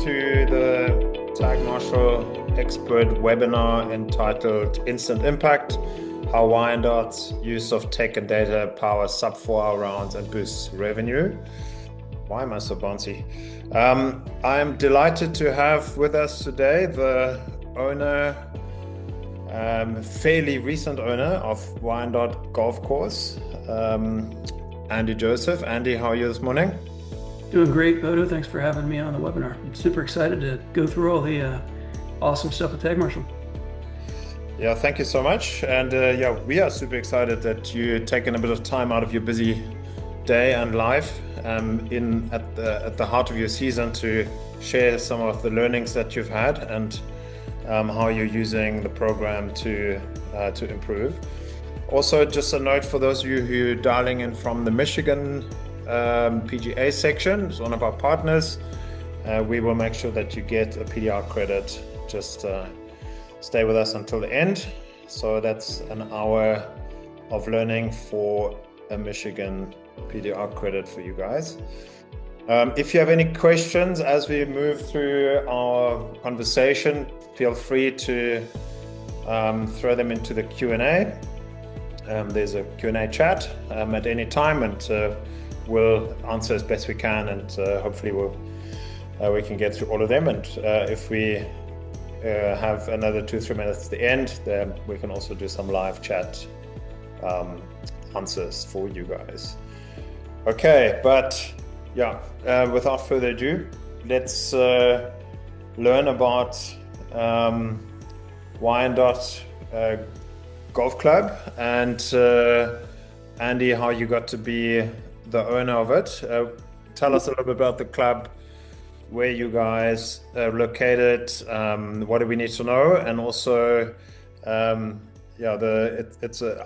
to the Tag Marshall Expert webinar entitled Instant Impact: How Wyandot's use of tech and data powers sub-4-hour rounds and boosts revenue. Why am I so bouncy? I'm delighted to have with us today the owner, fairly recent owner of Wyandot Golf Course, Andy Joseph. Andy, how are you this morning? Doing great, Bodo. Thanks for having me on the webinar. I'm super excited to go through all the awesome stuff with Tag Marshall. Yeah, thank you so much. And yeah, we are super excited that you're taking a bit of time out of your busy day and life at the heart of your season to share some of the learnings that you've had and how you're using the program to improve. Also, just a note for those of you who are dialing in from the Michigan PGA section, it's one of our partners. We will make sure that you get a PDR credit. Just stay with us until the end. So that's an hour of learning for a Michigan PDR credit for you guys. If you have any questions as we move through our conversation, feel free to throw them into the Q&A. There's a Q&A chat at any time, and we'll answer as best we can, and hopefully we can get through all of them. And if we have another 2-3 minutes at the end, then we can also do some live chat answers for you guys. Okay, but yeah, without further ado, let's learn about Wyandot Golf Club, and Andy, how you got to be the owner of it. Tell us a little bit about the club, where you guys are located, what do we need to know, and also, yeah,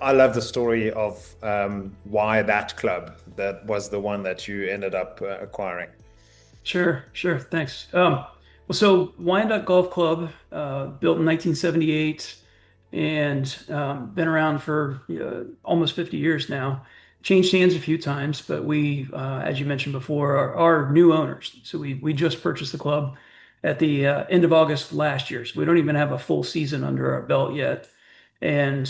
I love the story of why that club that was the one that you ended up acquiring. Sure. Thanks. So Wyandot Golf Club, built in 1978 and been around for almost 50 years now. Changed hands a few times, but we, as you mentioned before, are new owners. So we just purchased the club at the end of August last year. So we don't even have a full season under our belt yet. And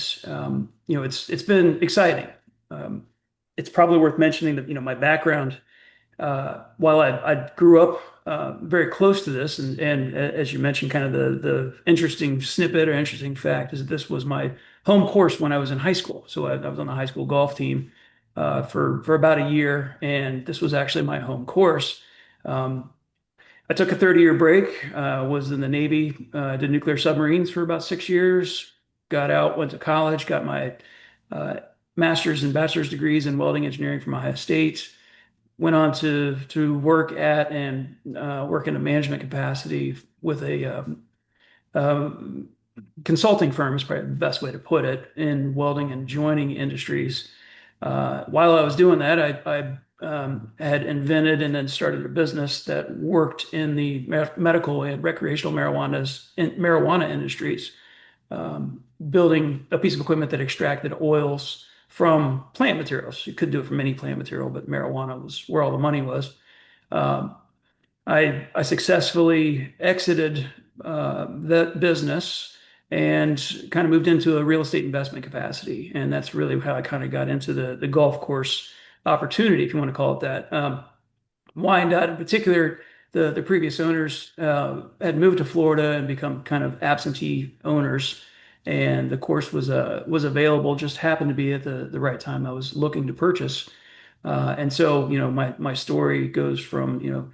it's been exciting. It's probably worth mentioning that my background, while I grew up very close to this, and as you mentioned, kind of the interesting snippet or interesting fact is that this was my home course when I was in high school. So I was on the high school golf team for about a year, and this was actually my home course. I took a 30-year break, was in the Navy, did nuclear submarines for about 6 years, got out, went to college, got my master's and bachelor's degrees in welding engineering from Ohio State, went on to work at and work in a management capacity with a consulting firm is probably the best way to put it, in welding and joining industries. While I was doing that, I had invented and then started a business that worked in the medical and recreational marijuana industries, building a piece of equipment that extracted oils from plant materials. You could do it from any plant material, but marijuana was where all the money was. I successfully exited that business and kind of moved into a real estate investment capacity. And that's really how I kind of got into the golf course opportunity, if you want to call it that. Wyandot in particular, the previous owners had moved to Florida and become kind of absentee owners. And the course was available, just happened to be at the right time I was looking to purchase. And so, my story goes from,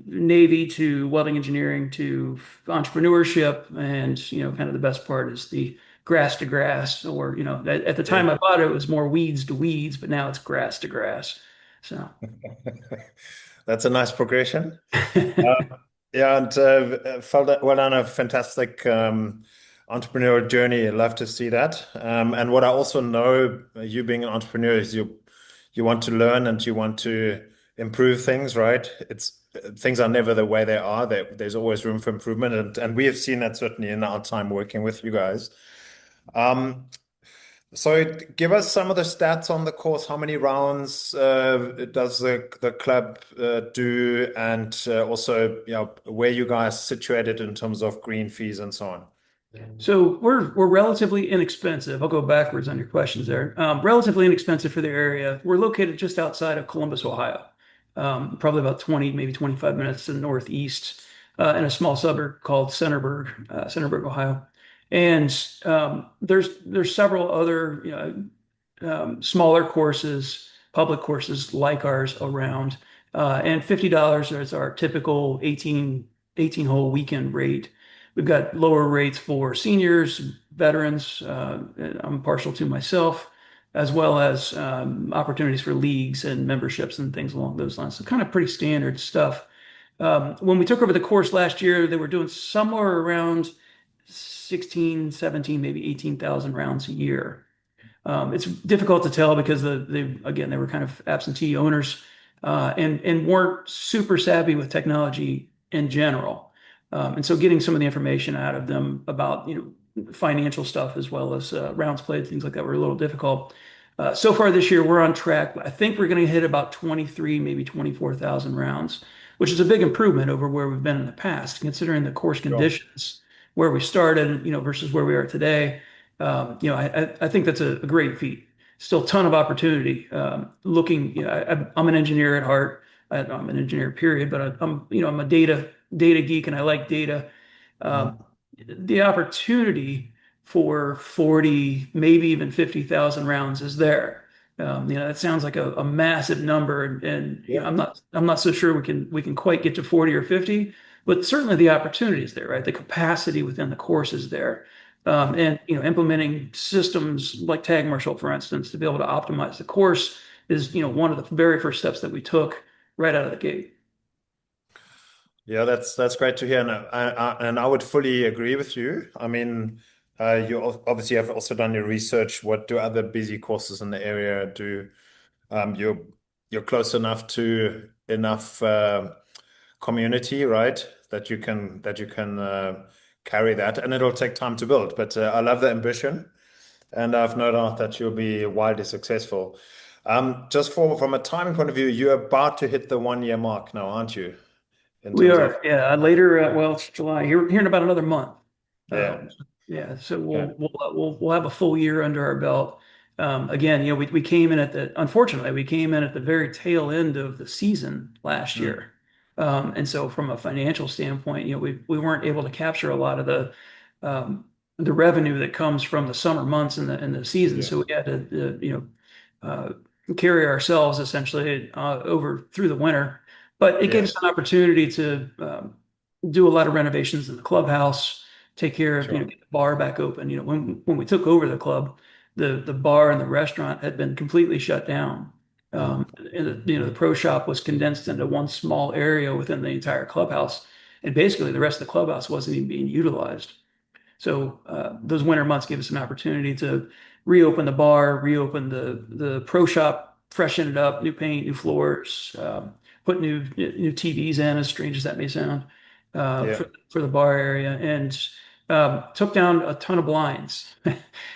Navy to welding engineering to entrepreneurship, and kind of the best part is the grass to grass, or at the time I bought it, it was more weeds to weeds, but now it's grass to grass. So that's a nice progression. Yeah, and felt that well on a fantastic entrepreneurial journey. I'd love to see that. And what I also know, you being an entrepreneur, is you want to learn and you want to improve things, right? Things are never the way they are. There's always room for improvement, and we have seen that certainly in our time working with you guys. So give us some of the stats on the course. How many rounds does the club do, and also, where you guys situated in terms of green fees and so on? So we're relatively inexpensive. I'll go backwards on your questions there. Relatively inexpensive for the area. We're located just outside of Columbus, Ohio, probably about 20, maybe 25 minutes to the northeast, in a small suburb called Centerburg, Ohio. And there's several other smaller courses, public courses like ours around. And $50 is our typical 18 hole weekend rate. We've got lower rates for seniors, veterans, I'm partial to myself, as well as opportunities for leagues and memberships and things along those lines. So kind of pretty standard stuff. When we took over the course last year, they were doing somewhere around 16, 17, maybe 18,000 rounds a year. It's difficult to tell because they were kind of absentee owners, and weren't super savvy with technology in general. And so getting some of the information out of them about, financial stuff as well as rounds played, things like that were a little difficult. So far this year, we're on track. I think we're going to hit about 23, maybe 24,000 rounds, which is a big improvement over where we've been in the past, considering the course Sure. conditions where we started, versus where we are today. I think that's a great feat. Still a ton of opportunity. I'm an engineer at heart. I'm an engineer, period, but I'm a data geek and I like data. Um, Mhm. the opportunity for 40, maybe even 50,000 rounds is there. That sounds like a massive number, and Yeah, I'm not so sure we can quite get to 40 or 50, but certainly the opportunity is there, right? The capacity within the course is there. And implementing systems like Tag Marshal, for instance, to be able to optimize the course is one of the very first steps that we took right out of the gate. yeah, that's great to hear, and I would fully agree with you. I mean, you obviously have also done your research. What do other busy courses in the area do? You're close enough to enough community, right? That you can carry that, and it'll take time to build. But I love the ambition, and I've no doubt that you'll be wildly successful. Just from a timing point of view, you're about to hit the 1 year mark now, aren't you? In We terms of, are, yeah. Later, well, it's July. Here in about another month. yeah, Yeah, so yeah, we'll have a full year under our belt. Again, we came in unfortunately, we came in at the very tail end of the season last mm, year. And so from a financial standpoint, we weren't able to capture a lot of the revenue that comes from the summer months in the season. yeah, So we had to, uh, carry ourselves essentially over through the winter. But it gave yeah, us an opportunity to do a lot of renovations in the clubhouse, take care of, sure. get the bar back open. When we took over the club, the bar and the restaurant had been completely shut down. Mm, And the pro shop was condensed into one small area within the entire clubhouse. And basically the rest of the clubhouse wasn't even being utilized. So those winter months gave us an opportunity to reopen the bar, reopen the pro shop, freshen it up, new paint, new floors, put new TVs in, as strange as that may sound, yeah, for the bar area, and took down a ton of blinds.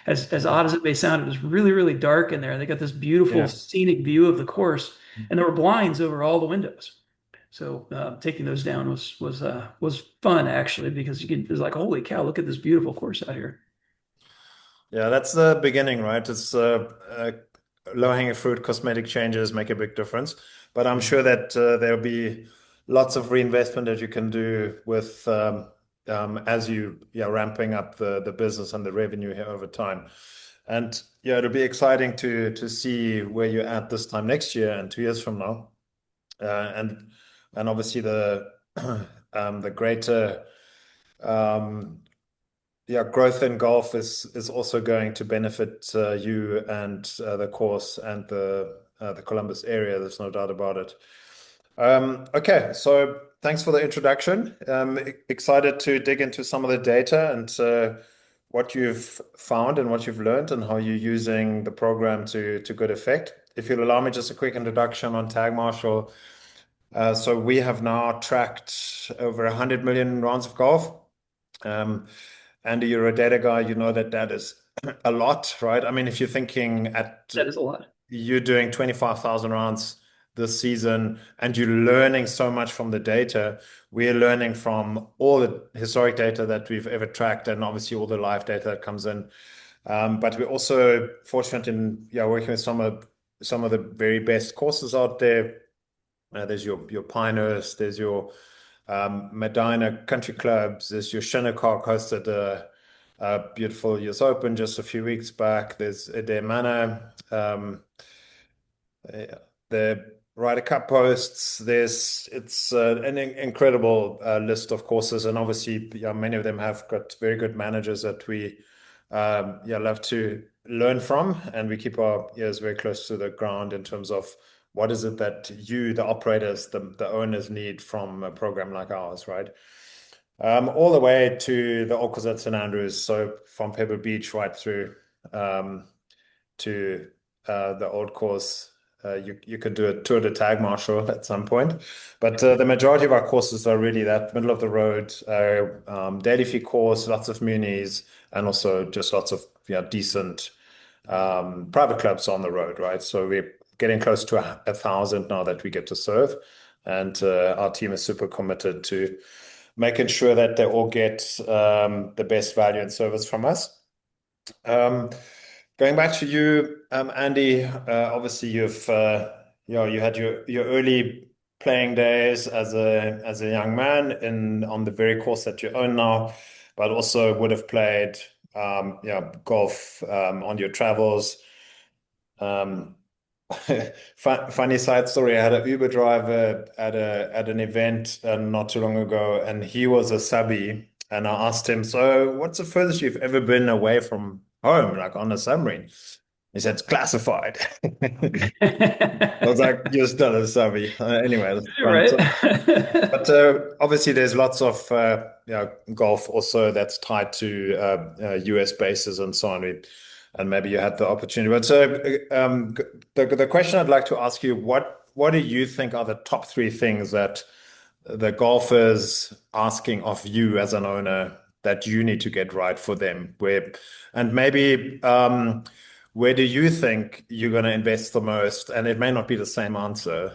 As odd as it may sound, it was really, really dark in there. They got this beautiful yeah. scenic view of the course, and there were blinds over all the windows. So taking those down was fun, actually, because it was like, holy cow, look at this beautiful course out here. Yeah, that's the beginning, right? It's low-hanging fruit, cosmetic changes make a big difference. But I'm sure that there'll be lots of reinvestment that you can do with as you ramping up the business and the revenue here over time. And yeah, it'll be exciting to see where you're at this time next year and 2 years from now. And obviously the greater um, growth in golf is also going to benefit you and the course and the Columbus area. There's no doubt about it. Okay, so thanks for the introduction. Excited to dig into some of the data and what you've found and what you've learned and how you're using the program to good effect. If you'll allow me just a quick introduction on Tag Marshal. So we have now tracked over 100 million rounds of golf. Um, and you're a data guy, you know that that is a lot, right? I mean, if you're thinking at That is a lot. you're doing 25,000 rounds this season and you're learning so much from the data. We're learning from all the historic data that we've ever tracked and obviously all the live data that comes in. But we're also fortunate in working with some of the very best courses out there. There's your Pinehurst, there's your Medina Country Clubs, there's your Shinnecock hosted a beautiful US Open just a few weeks back. There's Adair Manor. Yeah. The Ryder Cup posts, it's an incredible list of courses, and obviously, yeah, many of them have got very good managers that we love to learn from, and we keep our ears very close to the ground in terms of what is it that you, the operators, the owners need from a program like ours, right? All the way to the Orcas at St Andrews, so from Pebble Beach right through to the old course. You could do a tour de Tag Marshall at some point, but the majority of our courses are really that middle of the road, daily fee course, lots of munis, and also just lots of decent private clubs on the road, right? So we're getting close to 1,000 now that we get to serve, and our team is super committed to making sure that they all get the best value and service from us. Going back to you, Andy, obviously you had your early playing days as a young man on the very course that you own now, but also would have played golf on your travels. Um, Funny side story, I had an Uber driver at an event not too long ago, and he was a subby, and I asked him, "So, what's the furthest you've ever been away from home, like on a submarine?" He said, "It's classified." I was like, "You're still a subby." Anyway, that's fun. Right. But obviously, there's lots of golf also that's tied to US bases and so on. And maybe you had the opportunity. But so the question I'd like to ask you, what do you think are the top three things that the golfers asking of you as an owner that you need to get right for them? And maybe where do you think you're going to invest the most? And it may not be the same answer,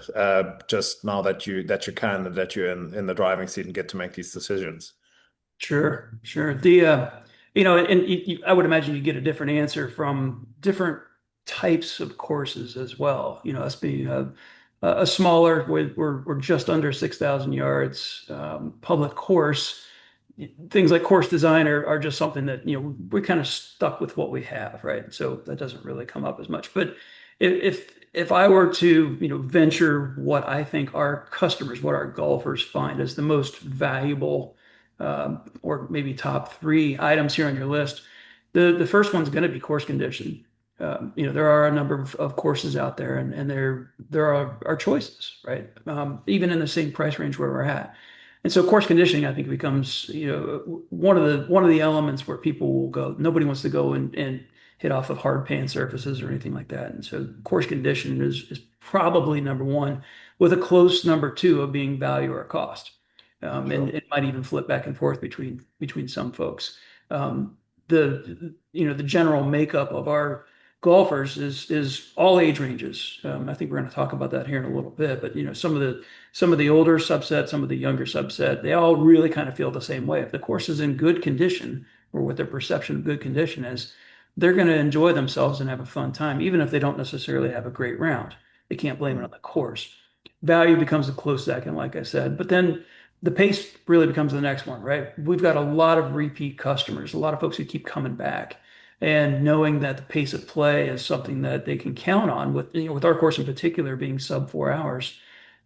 just now that that you're in the driving seat and get to make these decisions. Sure, sure. And I would imagine you get a different answer from different types of courses as well. Us being a smaller, we're just under 6,000 yards, public course. Things like course design are just something that, we're kind of stuck with what we have, right? So that doesn't really come up as much. But if I were to, venture what I think our customers, what our golfers find as the most valuable, or maybe top three items here on your list, the first one's going to be course condition. There are a number of courses out there, and there are choices, right? Even in the same price range where we're at. And so course conditioning, I think, becomes, one of the elements where people will go. Nobody wants to go and hit off of hard pan surfaces or anything like that. And so course condition is probably number one, with a close number two of being value or cost. And Sure. it might even flip back and forth between some folks. The general makeup of our golfers is all age ranges. I think we're going to talk about that here in a little bit, but some of the older subset, some of the younger subset, they all really kind of feel the same way. If the course is in good condition, or what their perception of good condition is, they're going to enjoy themselves and have a fun time, even if they don't necessarily have a great round. They can't blame it on the course. Value becomes a close second, like I said, but then the pace really becomes the next one, right? We've got a lot of repeat customers, a lot of folks who keep coming back, and knowing that the pace of play is something that they can count on with our course in particular being sub 4 hours.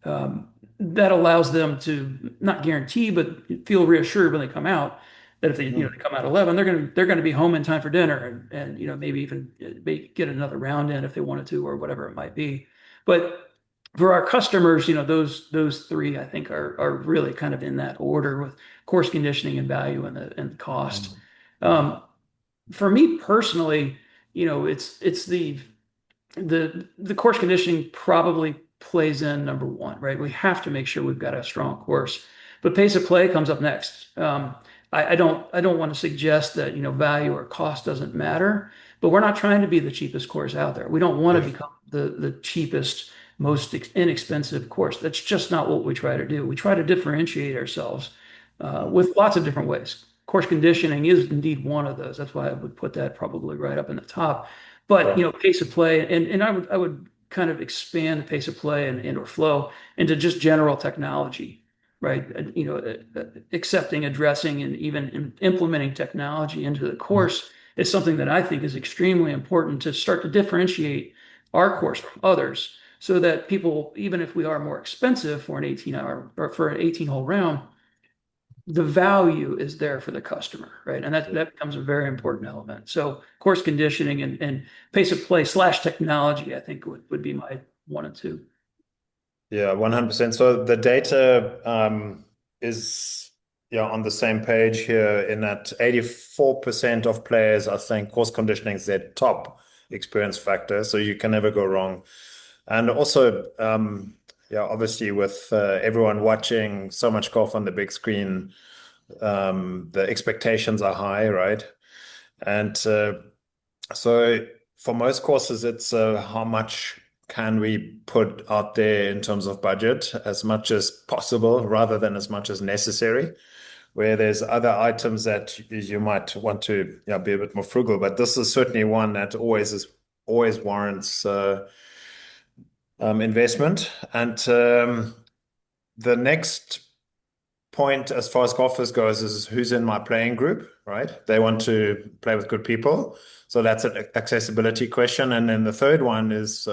That allows them to not guarantee, but feel reassured when they come out that if they come out 11, they're going to be home in time for dinner, and maybe even maybe get another round in if they wanted to, or whatever it might be. But for our customers, those three I think are really kind of in that order, with course conditioning and value and cost. Um, for me personally, it's the course conditioning probably plays in number one, right? We have to make sure we've got a strong course, but pace of play comes up next. I don't want to suggest that, value or cost doesn't matter, but we're not trying to be the cheapest course out there. We don't want to Yes. become the cheapest, most inexpensive course. That's just not what we try to do. We try to differentiate ourselves with lots of different ways. Course conditioning is indeed one of those. That's why I would put that probably right up in the top. But Yeah. pace of play, and I would kind of expand the pace of play and or flow into just general technology, right? Accepting, addressing, and even implementing technology into the course is something that I think is extremely important to start to differentiate our course from others, so that people, even if we are more expensive for an 18-hour or for an 18-hole round, the value is there for the customer, right? And that becomes a very important element. So course conditioning and pace of play slash technology, I think would be my one and two. Yeah, 100%. So the data is on the same page here in that 84% of players are saying course conditioning is their top experience factor. So you can never go wrong. And also, obviously with everyone watching so much golf on the big screen, the expectations are high, right? And so for most courses, it's how much can we put out there in terms of budget, as much as possible rather than as much as necessary. Where there's other items that you might want to be a bit more frugal, but this is certainly one that always warrants investment. And the next point as far as golfers goes is who's in my playing group, right? They want to play with good people. So that's an accessibility question. And then the third one is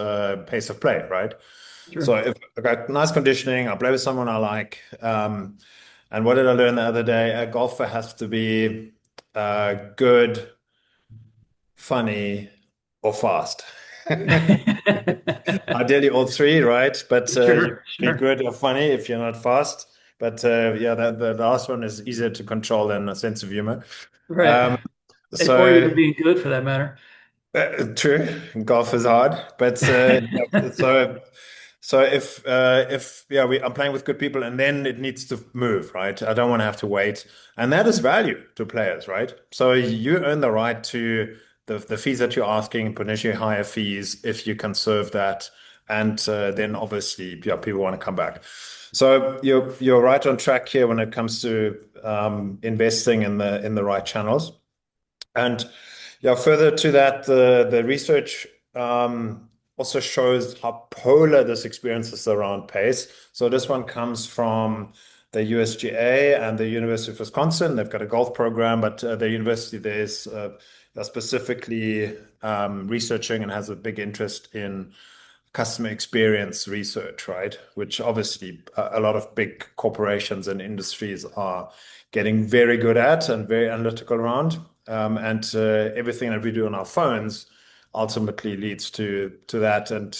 pace of play, right? So Sure. if I got nice conditioning, I play with someone I like. And what did I learn the other day? A golfer has to be good, funny, or fast. Ideally, all three, right? But you Sure, can be sure. good or funny if you're not fast. But yeah, the last one is easier to control than a sense of humor. Right. Um, Or so even being good for that matter. true, golf is hard, but yeah, so if I'm playing with good people and then it needs to move, right? I don't want to have to wait, and that is value to players, right? So you earn the right to the fees that you're asking, potentially higher fees if you can serve that, and then obviously people want to come back. So you're right on track here when it comes to investing in the right channels. And yeah, further to that, the research also shows how polar this experience is around pace. So this one comes from the USGA and the University of Wisconsin. They've got a golf program, but the university there is specifically researching and has a big interest in customer experience research, right? Which obviously a lot of big corporations and industries are getting very good at and very analytical around. And everything that we do on our phones ultimately leads to that and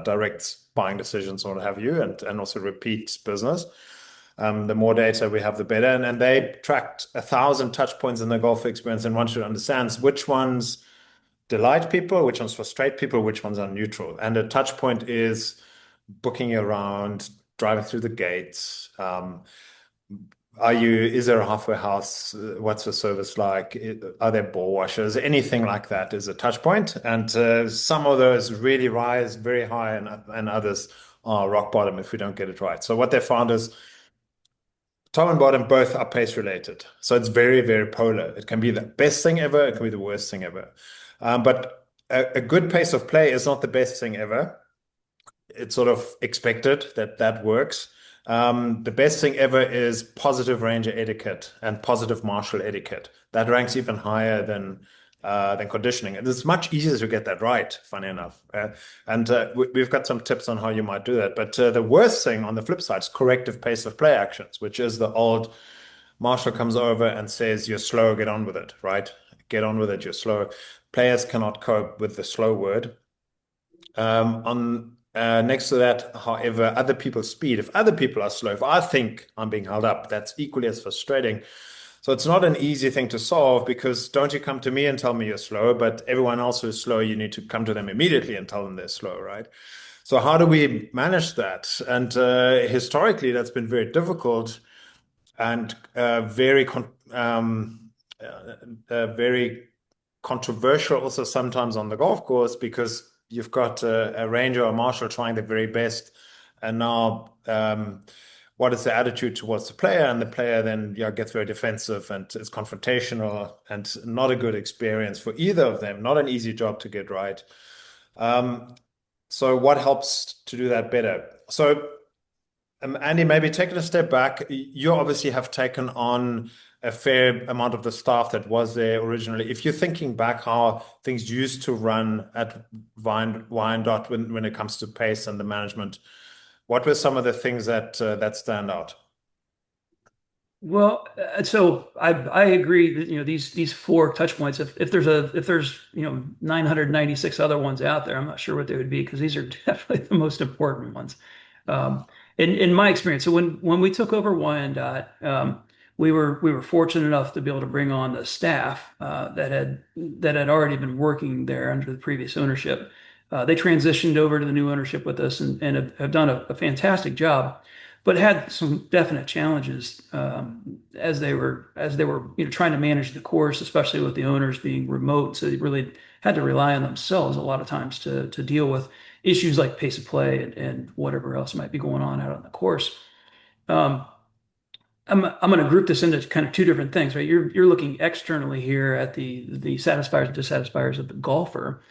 directs buying decisions or what have you, and also repeat business. The more data we have, the better. And they tracked 1,000 touch points in the golf experience, and one should understand which ones delight people, which ones frustrate people, which ones are neutral. And a touch point is booking you around, driving through the gates. Is there a halfway house? What's the service like? Are there ball washers? Anything like that is a touch point. And some of those really rise very high, and others are rock bottom if we don't get it right. So what they found is top and bottom both are pace related. So it's very, very polar. It can be the best thing ever. It can be the worst thing ever. But a good pace of play is not the best thing ever. It's sort of expected that that works. The best thing ever is positive ranger etiquette and positive marshal etiquette. That ranks even higher than conditioning. And it's much easier to get that right, funny enough. And we've got some tips on how you might do that. But the worst thing on the flip side is corrective pace of play actions, which is the old marshal comes over and says, "You're slow, get on with it," right? Get on with it, you're slow. Players cannot cope with the slow word. On Next to that, however, other people's speed. If other people are slow, if I think I'm being held up, that's equally as frustrating. So it's not an easy thing to solve because don't you come to me and tell me you're slow, but everyone else who's slow, you need to come to them immediately and tell them they're slow, right? So how do we manage that? And historically, that's been very difficult. and very controversial also sometimes on the golf course because you've got a ranger or a marshal trying their very best, and now what is the attitude towards the player? And the player then gets very defensive and is confrontational, and not a good experience for either of them. Not an easy job to get right. So what helps to do that better? So Andy, maybe taking a step back, you obviously have taken on a fair amount of the staff that was there originally. If you're thinking back how things used to run at Wyandot when it comes to pace and the management, what were some of the things that stand out? Well, so I agree that these four touch points. If there's 996 other ones out there, I'm not sure what they would be because these are definitely the most important ones. In my experience, so when we took over Wyandot, we were fortunate enough to be able to bring on the staff that had already been working there under the previous ownership. They transitioned over to the new ownership with us and have done a fantastic job, but had some definite challenges as they were trying to manage the course, especially with the owners being remote. So they really had to rely on themselves a lot of times to deal with issues like pace of play and whatever else might be going on out on the course. Um, I'm going to group this into kind of two different things, right? You're looking externally here at the satisfiers and dissatisfiers of the golfer,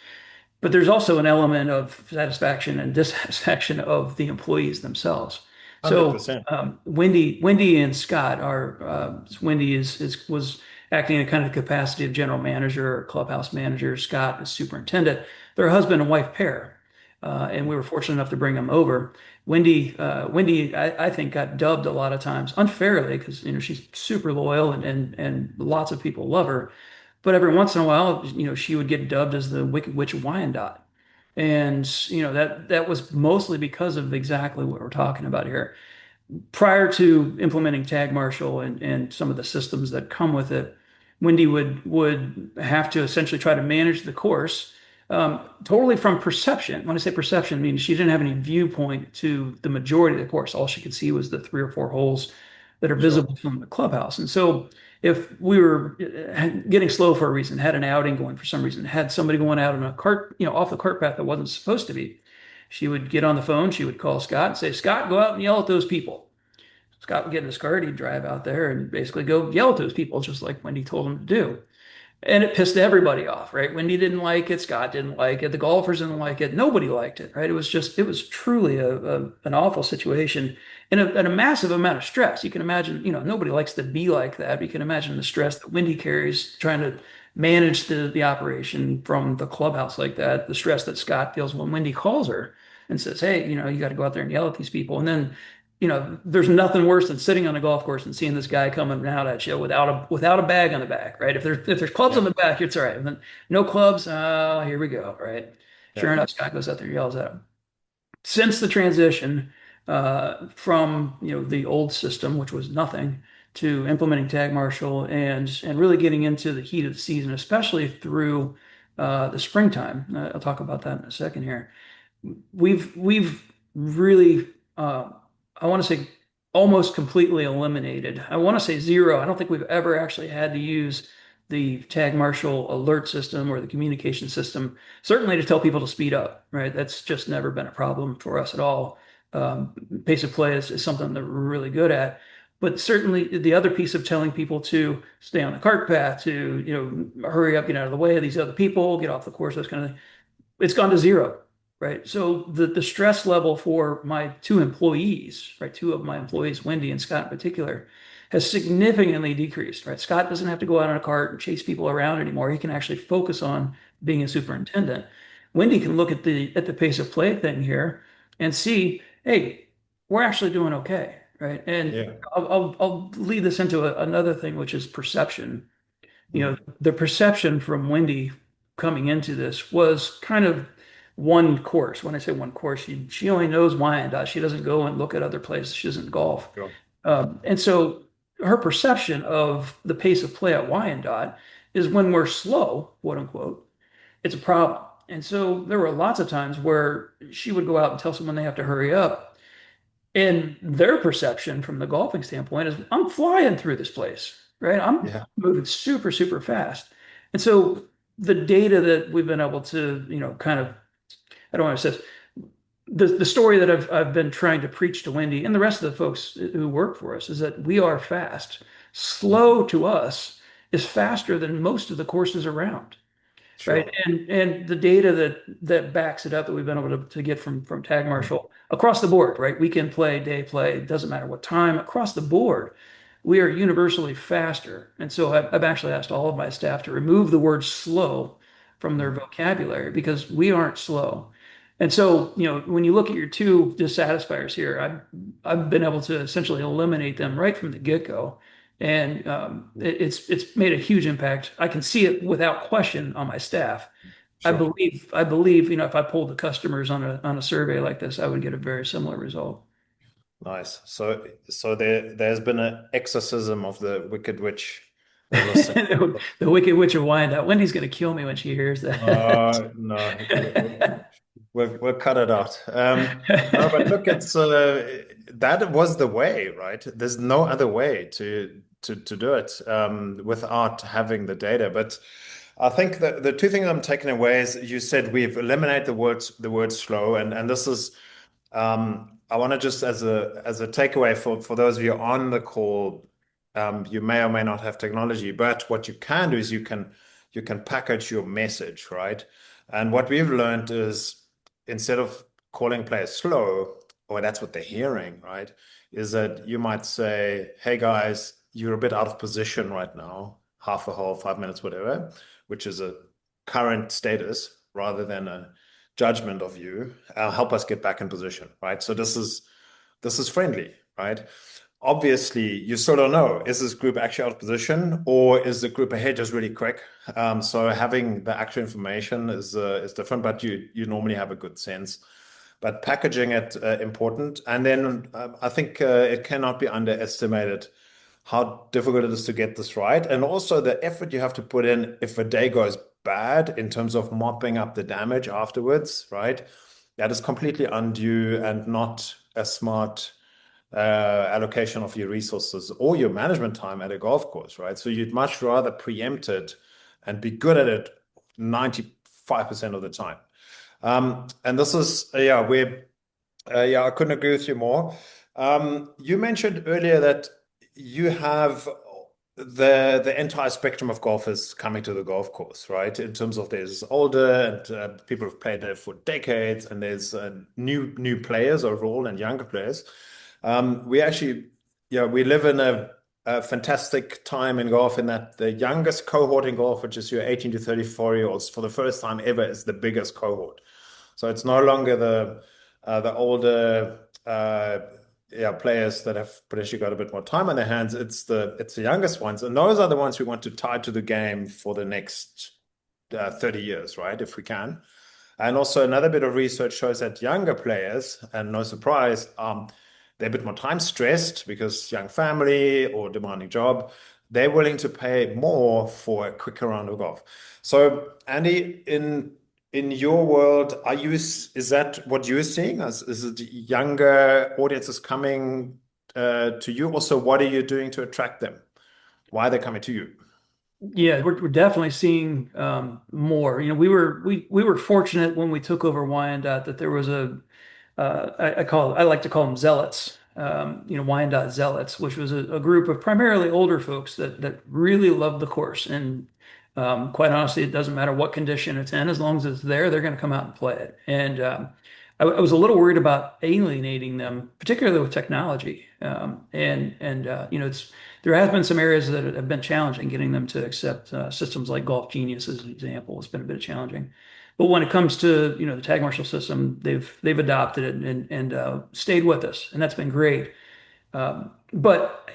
but there's also an element of satisfaction and dissatisfaction of the employees themselves. So 100%. Wendy and Scott are Wendy was acting in a kind of capacity of general manager or clubhouse manager. Scott is superintendent. They're a husband and wife pair, and we were fortunate enough to bring them over. Wendy, I think got dubbed a lot of times unfairly because she's super loyal and lots of people love her. But every once in a while, she would get dubbed as the Wicked Witch of Wyandotte. And that was mostly because of exactly what we're talking about here. Prior to implementing Tag Marshal and some of the systems that come with it, Wendy would have to essentially try to manage the course totally from perception. When I say perception, I mean she didn't have any viewpoint to the majority of the course. All she could see was the three or four holes that are Sure. visible from the clubhouse. And so if we were getting slow for a reason, had an outing going for some reason, had somebody going out on a cart, off the cart path that wasn't supposed to be, she would get on the phone, she would call Scott and say, Scott, go out and yell at those people. Scott would get in his car, he'd drive out there and basically go yell at those people, just like Wendy told him to do. And it pissed everybody off, right? Wendy didn't like it. Scott didn't like it. The golfers didn't like it. Nobody liked it, right? It was truly an awful situation and a massive amount of stress. You can imagine, nobody likes to be like that. But you can imagine the stress that Wendy carries trying to manage the operation from the clubhouse like that, the stress that Scott feels when Wendy calls her and says, hey, you got to go out there and yell at these people. And then there's nothing worse than sitting on a golf course and seeing this guy coming out at you without a bag on the back, right? If there's clubs on Yeah. the back, it's all right. And then no clubs, here we go, right? Yeah. Sure enough, Scott goes out there and yells at him. Since the transition from the old system, which was nothing, to implementing Tag Marshal and really getting into the heat of the season, especially through the springtime. I'll talk about that in a second here. We've really I want to say almost completely eliminated. I want to say zero. I don't think we've ever actually had to use the Tag Marshal alert system or the communication system, certainly to tell people to speed up, right? That's just never been a problem for us at all. Pace of play is something that we're really good at. But certainly the other piece of telling people to stay on the cart path, to, hurry up, get out of the way of these other people, get off the course, those kind of things, it's gone to zero, right? So the stress level for my two employees, right, two of my employees, Wendy and Scott in particular, has significantly decreased, right? Scott doesn't have to go out on a cart and chase people around anymore. He can actually focus on being a superintendent. Wendy can look at the pace of play thing here and see, hey, we're actually doing okay, right? And Yeah. I'll lead this into another thing, which is perception. The perception from Wendy coming into this was kind of one course. When I say one course, she only knows Wyandotte. She doesn't go and look at other places. She doesn't golf. Sure. And so her perception of the pace of play at Wyandot is when we're slow, quote unquote, it's a problem. And so there were lots of times where she would go out and tell someone they have to hurry up. And their perception from the golfing standpoint is I'm flying through this place, right? I'm Yeah, moving super, super fast. And so the data that we've been able to, kind of, I don't want to say the story that I've been trying to preach to Wendy and the rest of the folks who work for us is that we are fast. Slow to us is faster than most of the courses around. Right. sure. And the data that backs it up that we've been able to get from Tag Marshall across the board, right? Weekend play, day play, it doesn't matter what time, across the board, we are universally faster. And so I've actually asked all of my staff to remove the word slow from their Mm. vocabulary because we aren't slow. And so, when you look at your two dissatisfiers here, I've been able to essentially eliminate them right from the get-go. And it's made a huge impact. I can see it without question on my staff. Sure. I believe, if I polled the customers on a survey like this, I would get a very similar result. Nice. So there's been an exorcism of the Wicked Witch that was sent. The Wicked Witch of Wyandotte. Wendy's going to kill me when she hears that. No, we'll cut it out. No, but look, it's that was the way, right? There's no other way to do it without having the data. But I think that the two things I'm taking away is you said we've eliminated the word slow, and this is I want to just as a takeaway for those of you on the call, you may or may not have technology, but what you can do is you can package your message, right? And what we've learned is instead of calling players slow, or that's what they're hearing, right? Is that you might say, "Hey guys, you're a bit out of position right now, half a hole, 5 minutes, whatever," which is a current status rather than a judgment of you. Help us get back in position, right? So this is friendly, right? Obviously, you still don't know, is this group actually out of position or is the group ahead just really quick? So having the actual information is different, but you normally have a good sense. But packaging it important, and then I think it cannot be underestimated how difficult it is to get this right, and also the effort you have to put in if a day goes bad in terms of mopping up the damage afterwards, right? That is completely undue and not a smart allocation of your resources or your management time at a golf course, right? So you'd much rather preempt it and be good at it 95% of the time. And this is, yeah, yeah, I couldn't agree with you more. You mentioned earlier that you have the entire spectrum of golfers coming to the golf course, right? In terms of there's older and people who've played there for decades, and there's new players overall and younger players. We actually, yeah, we live in a fantastic time in golf in that the youngest cohort in golf, which is your 18 to 34-year-olds, for the first time ever, is the biggest cohort. So it's no longer the older yeah, players that have potentially got a bit more time on their hands. It's the youngest ones, and those are the ones we want to tie to the game for the next 30 years, right? If we can. And also another bit of research shows that younger players, and no surprise, they're a bit more time stressed because young family or demanding job. They're willing to pay more for a quicker round of golf. So, Andy, in your world, is that what you're seeing? Is it younger audiences coming to you? Also, what are you doing to attract them? Why are they coming to you? Yeah, we're definitely seeing more. We were fortunate when we took over Wyandotte that there was I like to call them zealots, Wyandot zealots, which was a group of primarily older folks that really loved the course. And quite honestly, it doesn't matter what condition it's in, as long as it's there, they're going to come out and play it. And I was a little worried about alienating them, particularly with technology. There has been some areas that have been challenging getting them to accept systems like Golf Genius as an example. It's been a bit challenging. But when it comes to, the Tag Marshall system, they've adopted it and stayed with us, and that's been great. But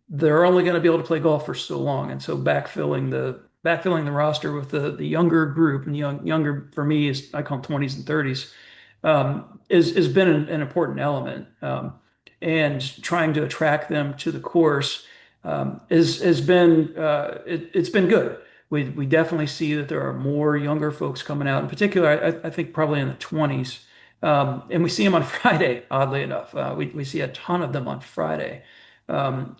they're only going to be able to play golf for so long, and so backfilling the roster with the younger group, and younger for me is I call them 20s and 30s, is been an important element. And trying to attract them to the course has been it's been good. We definitely see that there are more younger folks coming out. In particular, I think probably in the 20s. And we see them on Friday, oddly enough. We see a ton of them on Friday,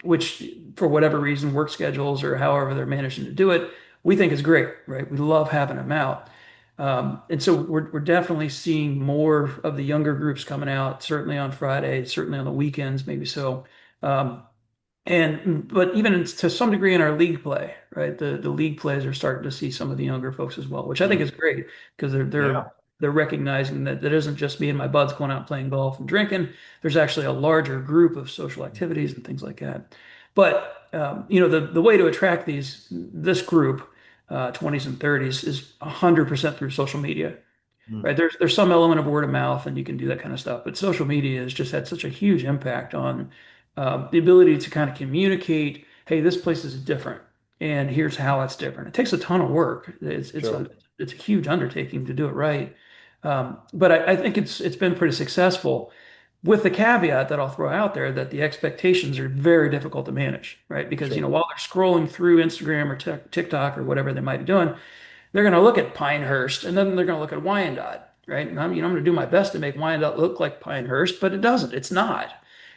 which, for whatever reason, work schedules or however they're managing to do it, we think is great, right? We love having them out. And so we're definitely seeing more of the younger groups coming out, certainly on Friday, certainly on the weekends, maybe so. Um, but even to some degree in our league play, right? The league plays are starting to see some of the younger folks as well, which I think is Mm. great because Yeah, they're recognizing that it isn't just me and my buds going out playing golf and drinking. There's actually a larger group of social activities and things like that. But the way to attract this group, 20s and 30s, is 100% through social media. mm. Right. There's some element of word of mouth and you can do that kind of stuff, but social media has just had such a huge impact on the ability to kind of communicate, hey, this place is different and here's how it's different. It takes a ton of work. Sure. It's a huge undertaking to do it right. But I think it's been pretty successful with the caveat that I'll throw out there that the expectations are very difficult to manage, right? Because, Sure. while they're scrolling through Instagram or TikTok or whatever they might be doing, they're going to look at Pinehurst and then they're going to look at Wyandot, right? And I'm going to do my best to make Wyandot look like Pinehurst, but it doesn't. It's not.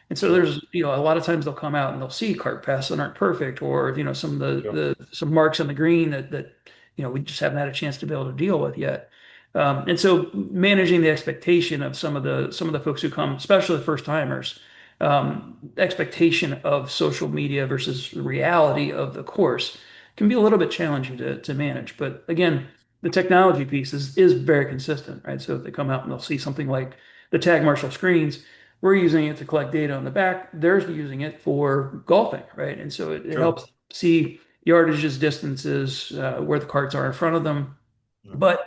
And so Sure. there's, a lot of times they'll come out and they'll see cart paths that aren't perfect, or some of Sure. some marks on the green that we just haven't had a chance to be able to deal with yet. And so managing the expectation of some of the folks who come, especially the first timers, expectation of social media versus the reality of the course can be a little bit challenging to manage. But again, the technology piece is very consistent, right? So if they come out and they'll see something like the tag marshal screens, we're using it to collect data on the back. They're using it for golfing, right? And so it Sure. helps see yardages, distances, where the carts are in front of them. Mm. But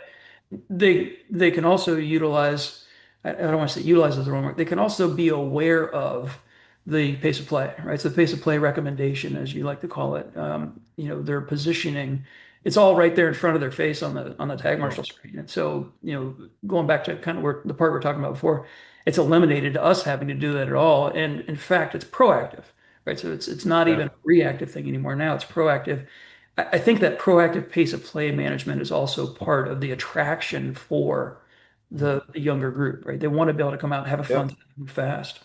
they can also utilize, I don't want to say utilize is the wrong word. They can also be aware of the pace of play, right? So the pace of play recommendation, as you like to call it, their positioning, it's all right there in front of their face on the tag Sure. marshal screen. And so, going back to kind of where the part we are talking about before, it's eliminated us having to do that at all. And in fact, it's proactive, right? So it's not Yeah. even a reactive thing anymore. Now it's proactive. I think that proactive pace of play management is also part of the attraction for Mm. the younger group, right? They want to be able to come out and have a Yeah. fun time and fast.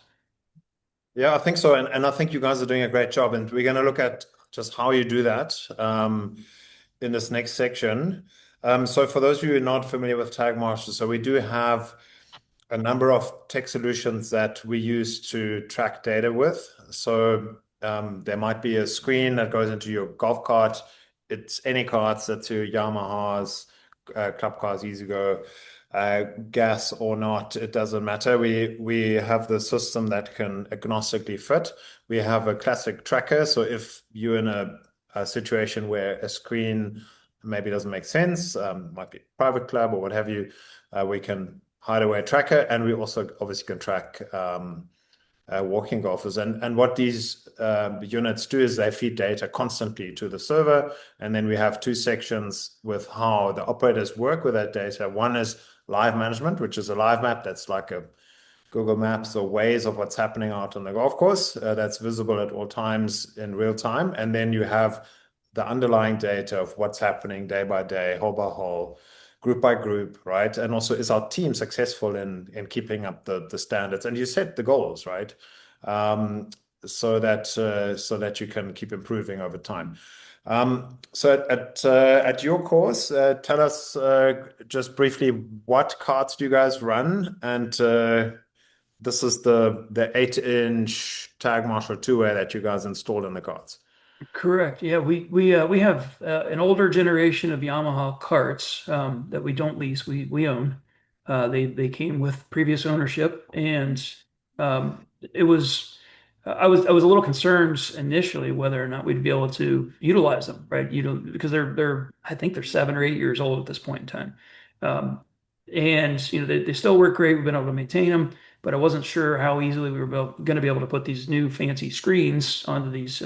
Yeah, I think so. And I think you guys are doing a great job. And we're going to look at just how you do that in this next section. So for those of you who are not familiar with Tag Master, so we do have a number of tech solutions that we use to track data with. So there might be a screen that goes into your golf cart. It's any carts, that's your Yamahas, club cars, Easy Go, gas or not, it doesn't matter. We have the system that can agnostically fit. We have a classic tracker. So if you're in a situation where a screen maybe doesn't make sense, might be a private club or what have you, we can hideaway tracker, and we also obviously can track walking golfers. And what these units do is they feed data constantly to the server, and then we have two sections with how the operators work with that data. One is live management, which is a live map that's like a Google Maps or Waze of what's happening out on the golf course. That's visible at all times in real time. And then you have the underlying data of what's happening day by day, hole by hole, group by group, right? And also, is our team successful in keeping up the standards? And you set the goals, right? Um, so that you can keep improving over time. So at your course, tell us just briefly what carts do you guys run, and this is the 8-inch Tag Marshal two-way that you guys installed in the carts. Correct. Yeah, we have an older generation of Yamaha carts that we don't lease. We own. They came with previous ownership, and it was I was a little concerned initially whether or not we'd be able to utilize them, right? Because they're I think they're 7 or 8 years old at this point in time, um, and they still work great. We've been able to maintain them, but I wasn't sure how easily we were going to be able to put these new fancy screens onto these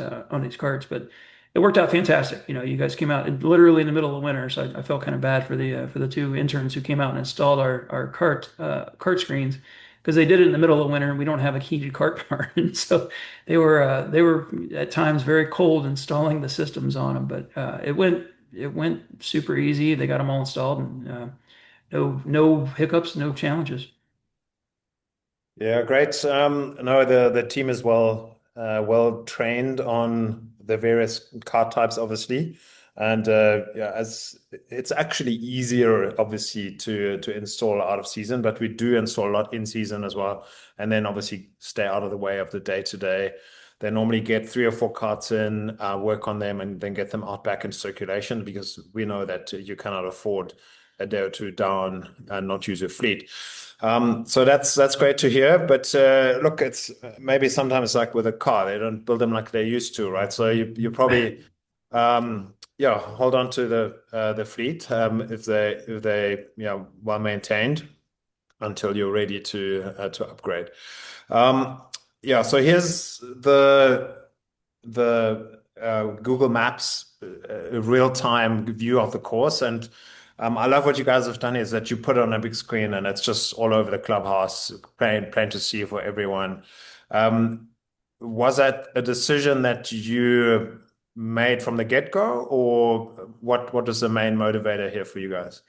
cards. But it worked out fantastic. You guys came out literally in the middle of the winter, so I felt kind of bad for the two interns who came out and installed our cart screens because they did it in the middle of the winter and we don't have a heated cart barn. And so they were at times very cold installing the systems on them, but it went super easy. They got them all installed and no hiccups, no challenges. Yeah, great. No, the team is well trained on the various card types, obviously, and yeah, as it's actually easier, obviously, to install out of season, but we do install a lot in season as well, and then obviously stay out of the way of the day to day. They normally get 3 or 4 cards in, work on them, and then get them out back in circulation because we know that you cannot afford a day or two down and not use your fleet. So that's great to hear. But look, it's maybe sometimes like with a car, they don't build them like they used to, right? So you probably yeah, hold on to the fleet if they well maintained until you're ready to upgrade. Um, yeah, so here's the Google Maps real-time view of the course. And I love what you guys have done is that you put it on a big screen and it's just all over the clubhouse, plain to see for everyone. Um, was that a decision that you made from the get-go, or what was the main motivator here for you guys?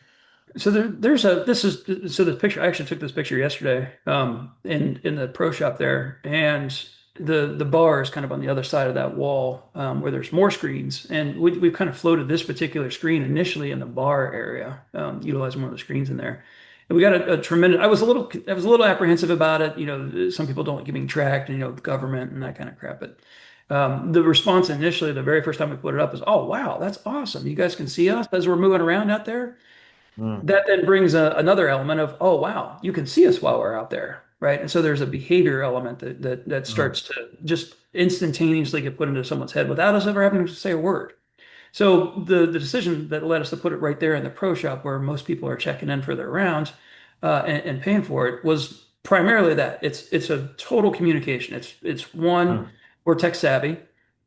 So there's a this is so the picture I actually took this picture yesterday in the pro shop there, and the bar is kind of on the other side of that wall where there's more screens, and we've kind of floated this particular screen initially in the bar area, utilizing one of the screens in there. And we got a tremendous. I was a little apprehensive about it. Some people don't like getting tracked, and government and that kind of crap, but. The response initially, the very first time we put it up, is, "Oh wow, that's awesome! You guys can see us as we're moving around out there." Mm, That then brings another element of, oh wow, you can see us while we're out there, right? And so there's a behavior element that mm, starts to just instantaneously get put into someone's head without us ever having to say a word. So the decision that led us to put it right there in the pro shop where most people are checking in for their round and paying for it was primarily that it's a total communication. It's one, mm, we're tech savvy.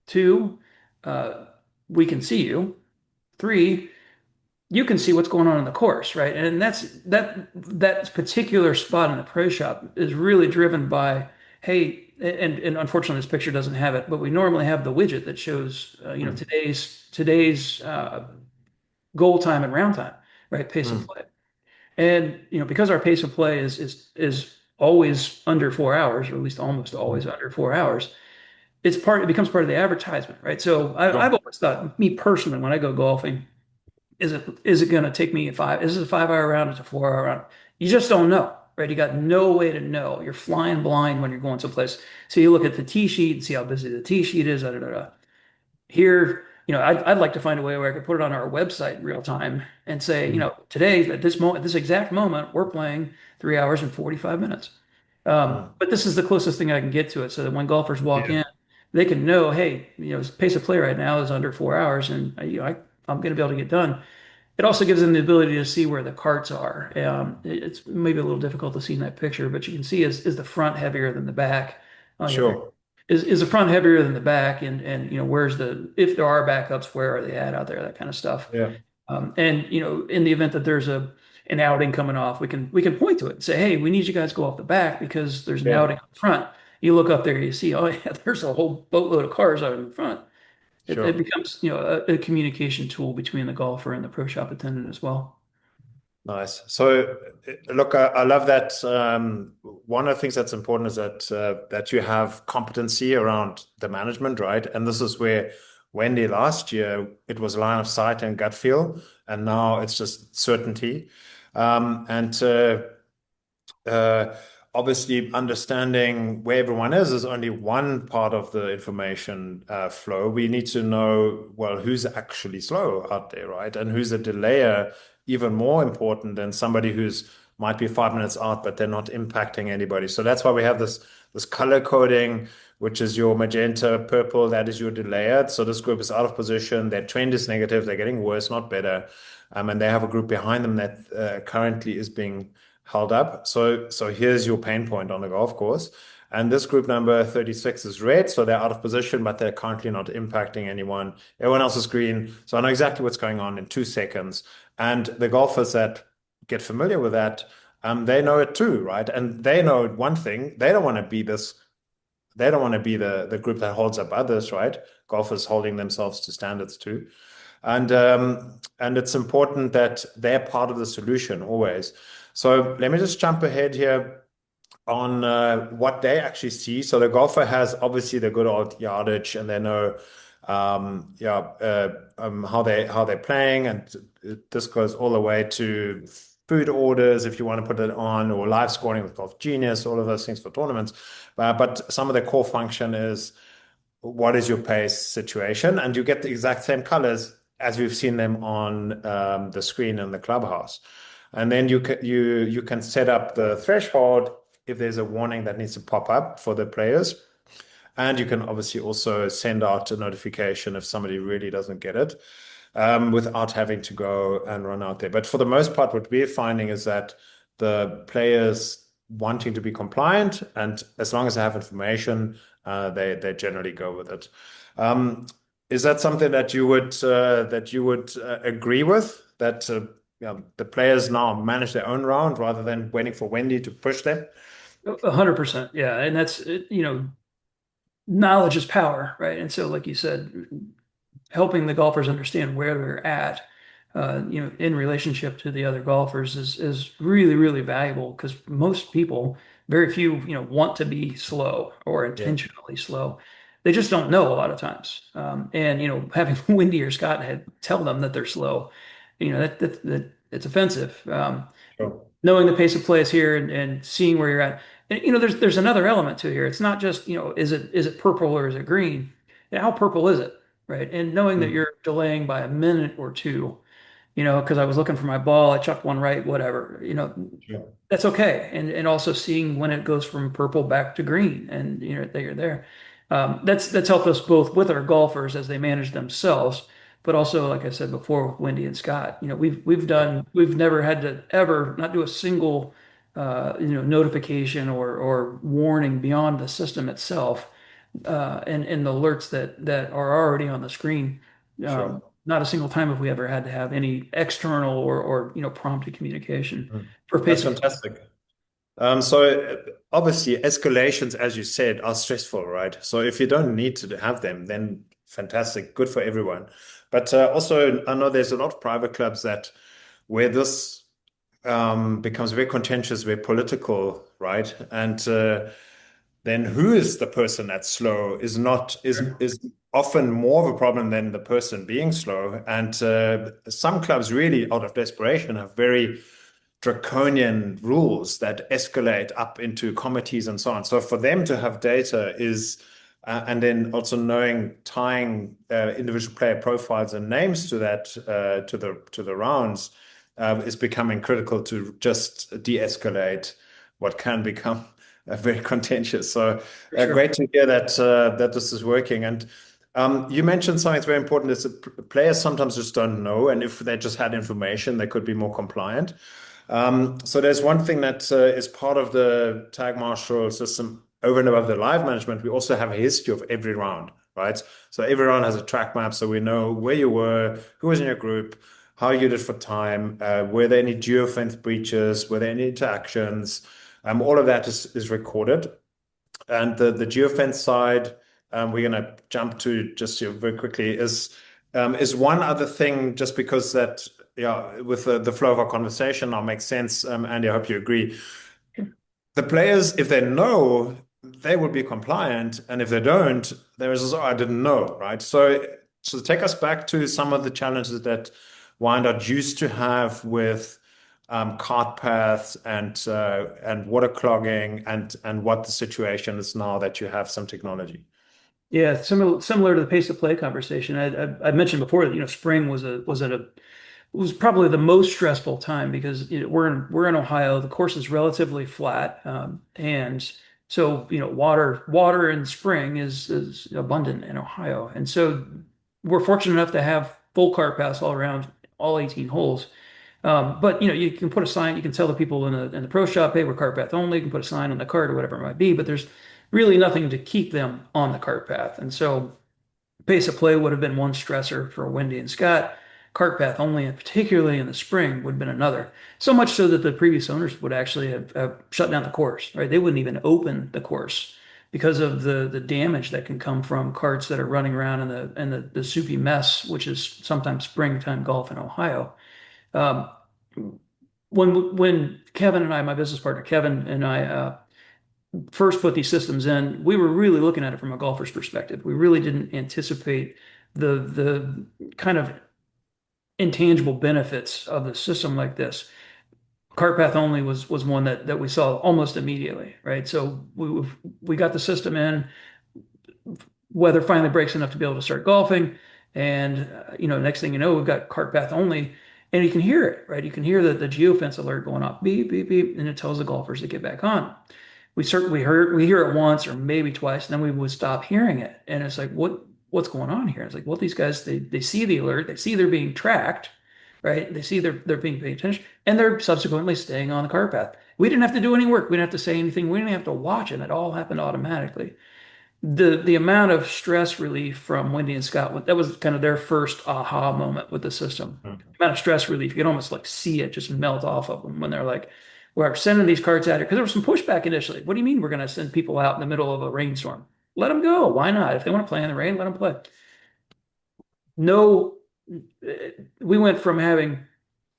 Two, uh, we can see you. Three, you can see what's going on in the course, right? And that particular spot in the pro shop is really driven by, hey, and unfortunately this picture doesn't have it, but we normally have the widget that shows, mm, today's goal time and round time, right? Pace of mm, play, and because our pace of play is always under 4 hours, or at least almost always mm. under 4 hours. It becomes part of the advertisement, right? So I've Sure. always thought, me personally, when I go golfing. Is it going to take me five? Is it a 5 hour round? It's a 4 hour round. You just don't know, right? You got no way to know. You're flying blind when you're going someplace. So you look at the tee sheet and see how busy the tee sheet is. Da, da, da, da. Here, I'd like to find a way where I could put it on our website in real time and say, Mm, today at this moment, at this exact moment, we're playing 3 hours and 45 minutes. mm. But this is the closest thing I can get to it, so that when golfers walk Yeah, in, they can know, hey, pace of play right now is under 4 hours, and I'm going to be able to get done. It also gives them the ability to see where the carts are. It's maybe a little difficult to see in that picture, but you can see, is the front heavier than the back? Oh yeah, there. sure. Is the front heavier than the back? And where's if there are backups, where are they at out there? That kind of stuff. Yeah, And in the event that there's an outing coming off, we can point to it and say, hey, we need you guys to go off the back because there's an yeah, outing up front. You look up there, you see, oh yeah, there's a whole boatload of cars out in the front. It sure. becomes, a communication tool between the golfer and the pro shop attendant as well. Nice. So, look, I love that. One of the things that's important is that you have competency around the management, right? And this is where Wendy last year it was line of sight and gut feel, and now it's just certainty. And uh, obviously understanding where everyone is only one part of the information flow. We need to know, well, who's actually slow out there, right? And who's a delayer, even more important than somebody who's might be 5 minutes out, but they're not impacting anybody. So that's why we have this color coding, which is your magenta, purple, that is your delayer. So this group is out of position. Their trend is negative. They're getting worse, not better. And they have a group behind them that currently is being held up. So here's your pain point on the golf course. And this group number 36 is red, so they're out of position, but they're currently not impacting anyone. Everyone else is green. So I know exactly what's going on in 2 seconds. And the golfers that get familiar with that, they know it too, right? And they know one thing, they don't want to be this, they don't want to be the group that holds up others, right? Golfers holding themselves to standards too. And it's important that they're part of the solution always. So let me just jump ahead here. on what they actually see. So the golfer has obviously the good old yardage, and they know, yeah, how they're playing, and this goes all the way to food orders if you want to put it on, or live scoring with Golf Genius, all of those things for tournaments. But some of the core function is what is your pace situation, and you get the exact same colors as we've seen them on the screen in the clubhouse. And then you can set up the threshold if there's a warning that needs to pop up for the players. And you can obviously also send out a notification if somebody really doesn't get it, without having to go and run out there. But for the most part, what we're finding is that the players wanting to be compliant, and as long as they have information, they generally go with it. Um, is that something that you would agree with? That the players now manage their own round rather than waiting for Wendy to push them? 100%. Yeah. And that's, knowledge is power, right? And so, like you said, helping the golfers understand where they're at, in relationship to the other golfers is really, really valuable because most people, very few, want to be slow or Yeah, intentionally slow. They just don't know a lot of times. And having Wendy or Scott tell them that they're slow, that it's offensive. sure. Knowing the pace of play is here and seeing where you're at. And there's another element to here. It's not just, is it purple or is it green? Yeah, how purple is it? Right. And knowing that Mm, you're delaying by a minute or two, because I was looking for my ball, I chucked one right, whatever, sure. that's okay. And also seeing when it goes from purple back to green and that you're there. That's helped us both with our golfers as they manage themselves, but also, like I said before, with Wendy and Scott, we've never had to ever not do a single notification or warning beyond the system itself, and the alerts that are already on the screen. Sure. Not a single time have we ever had to have any external or prompted communication Mm. for That's pace of play. fantastic. Obviously escalations, as you said, are stressful, right? So if you don't need to have them, then fantastic, good for everyone. But also, I know there's a lot of private clubs that where this becomes very contentious, very political, right? And then who is the person that's slow is not is often more of a problem than the person being slow. And some clubs really, out of desperation, have very draconian rules that escalate up into committees and so on. So for them to have data is, and then also knowing tying individual player profiles and names to that to the rounds is becoming critical to just de-escalate what can become very contentious. So For sure. great to hear that that this is working. And you mentioned something that's very important is that players sometimes just don't know, and if they just had information, they could be more compliant. So there's one thing that is part of the tag marshal system over and above the live management. We also have a history of every round, right? So every round has a track map, so we know where you were, who was in your group, how you did for time, were there any geofence breaches, were there any interactions? All of that is recorded. And the geofence side, we're going to jump to just very quickly is one other thing, just because that, yeah, with the flow of our conversation now makes sense. Andy, I hope you agree. The players, if they know, they will be compliant, and if they don't, there is, oh, I didn't know, right? So take us back to some of the challenges that Wyandot used to have with cart paths and water clogging, and what the situation is now that you have some technology. Yeah, similar to the pace of play conversation. I mentioned before that spring was probably the most stressful time because we're in Ohio. The course is relatively flat, and so water in spring is abundant in Ohio, and so we're fortunate enough to have full cart paths all around all 18 holes. But you can put a sign, you can tell the people in the pro shop, hey, we're cart path only. You can put a sign on the cart or whatever it might be, but there's really nothing to keep them on the cart path. And so pace of play would have been one stressor for Wendy and Scott. Cart path only, and particularly in the spring, would have been another. So much so that the previous owners would actually have shut down the course, right? They wouldn't even open the course because of the damage that can come from carts that are running around in the soupy mess, which is sometimes springtime golf in Ohio. Um, when Kevin and I, my business partner Kevin and I, first put these systems in, we were really looking at it from a golfer's perspective. We really didn't anticipate the kind of intangible benefits of the system like this. Cart path only was one that we saw almost immediately, right? So we got the system in, weather finally breaks enough to be able to start golfing, and next thing you know, we've got cart path only, and you can hear it, right? You can hear the geofence alert going off, beep beep beep, and it tells the golfers to get back on. We hear it once or maybe twice, and then we would stop hearing it, and it's like what's going on here? It's like, well, these guys they see the alert, they see they're being tracked, right? They see they're being paid attention, and they're subsequently staying on the cart path. We didn't have to do any work. We didn't have to say anything. We didn't have to watch it. It all happened automatically. The amount of stress relief from Wendy and Scott, that was kind of their first aha moment with the system. Mm. The amount of stress relief, you could almost like see it just melt off of them when they're like, we're sending these carts out here. Because there was some pushback initially. What do you mean we're going to send people out in the middle of a rainstorm? Let them go. Why not? If they want to play in the rain, let them play. No, we went from having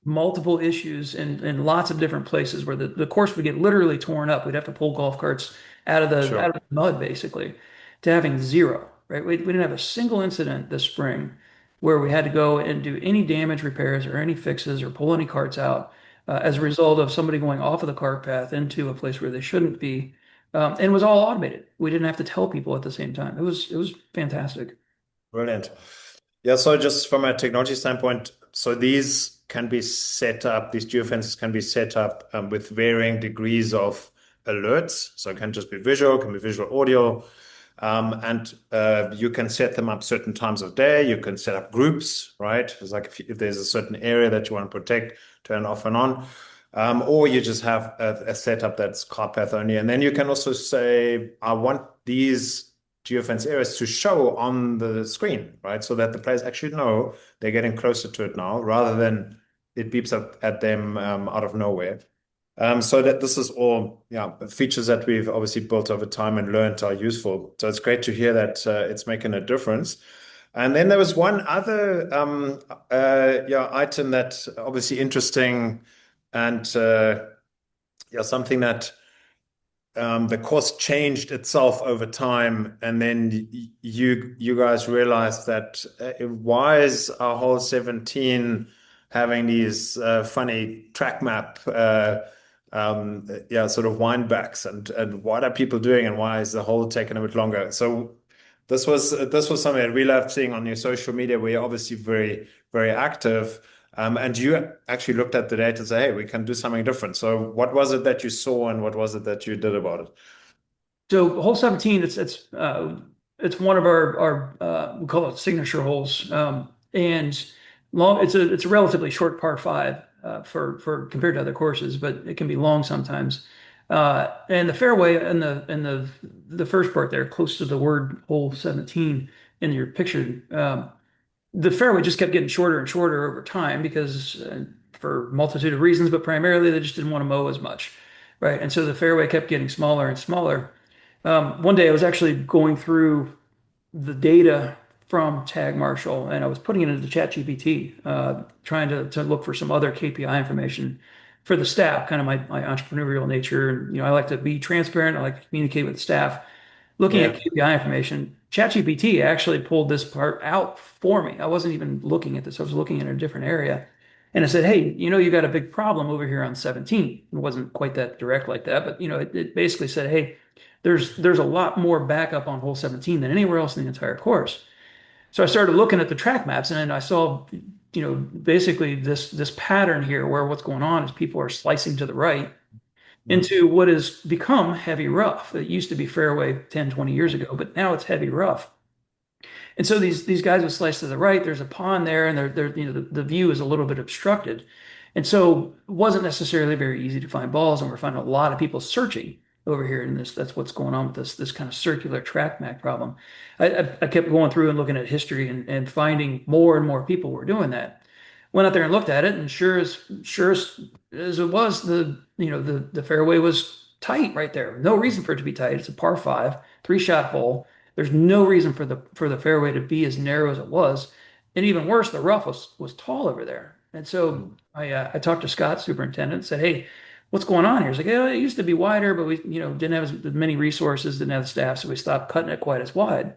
multiple issues in lots of different places where the course would get literally torn up. We'd have to pull golf carts out Sure. of the mud basically, to having zero, right? We didn't have a single incident this spring where we had to go and do any damage repairs or any fixes or pull any carts out as a result of somebody going off of the cart path into a place where they shouldn't be. And it was all automated. We didn't have to tell people at the same time. It was fantastic. Brilliant. Yeah, so just from a technology standpoint, so these can be set up, these geofences can be set up with varying degrees of alerts. So it can just be visual, can be visual audio. And you can set them up certain times of day. You can set up groups, right? It's like if there's a certain area that you want to protect, turn off and on. Or you just have a setup that's cart path only. And then you can also say, I want these geofence areas to show on the screen, right? So that the players actually know they're getting closer to it now, rather than it beeps up at them out of nowhere. So that this is all, yeah, features that we've obviously built over time and learned are useful. So it's great to hear that it's making a difference. And then there was one other yeah, item that obviously interesting and yeah, something that the course changed itself over time, and then you guys realized that why is our whole 17 having these funny track map yeah, sort of windbacks, and what are people doing, and why is the whole taking a bit longer? So this was something that we loved seeing on your social media, where you're obviously very active. And you actually looked at the data and say, hey, we can do something different. So what was it that you saw, and what was it that you did about it? So hole 17, it's one of our we call it signature holes, and long. It's a relatively short par five for compared to other courses, but it can be long sometimes. And the fairway and the first part there, close to the word hole 17 in your picture, the fairway just kept getting shorter and shorter over time because for a multitude of reasons, but primarily they just didn't want to mow as much, right? And so the fairway kept getting smaller and smaller. One day I was actually going through the data from Tag Marshall and I was putting it into ChatGPT, trying to look for some other KPI information for the staff, kind of my entrepreneurial nature. And, I like to be transparent. I like to communicate with the staff. Looking at Yeah. KPI information, ChatGPT actually pulled this part out for me. I wasn't even looking at this. I was looking in a different area. And I said, hey, you got a big problem over here on 17. It wasn't quite that direct like that, but it basically said, hey, there's a lot more backup on hole 17 than anywhere else in the entire course. So I started looking at the track maps and I saw, basically this pattern here where what's going on is people are slicing to the right Mm. into what has become heavy rough. It used to be fairway 10, 20 years ago, but now it's heavy rough. And so these guys would slice to the right. There's a pond there, and they're the view is a little bit obstructed. And so it wasn't necessarily very easy to find balls, and we're finding a lot of people searching over here. And that's what's going on with this kind of circular track map problem. I kept going through and looking at history and finding more and more people were doing that. Went out there and looked at it, and sure as it was, the fairway was tight right there. No reason for it to be tight. It's a par five, three-shot hole. There's no reason for the fairway to be as narrow as it was. And even worse, the rough was tall over there. And so Mm. I talked to Scott, superintendent, and said, hey, what's going on here? He's like, yeah, it used to be wider, but we, didn't have as many resources, didn't have the staff, so we stopped cutting it quite as wide.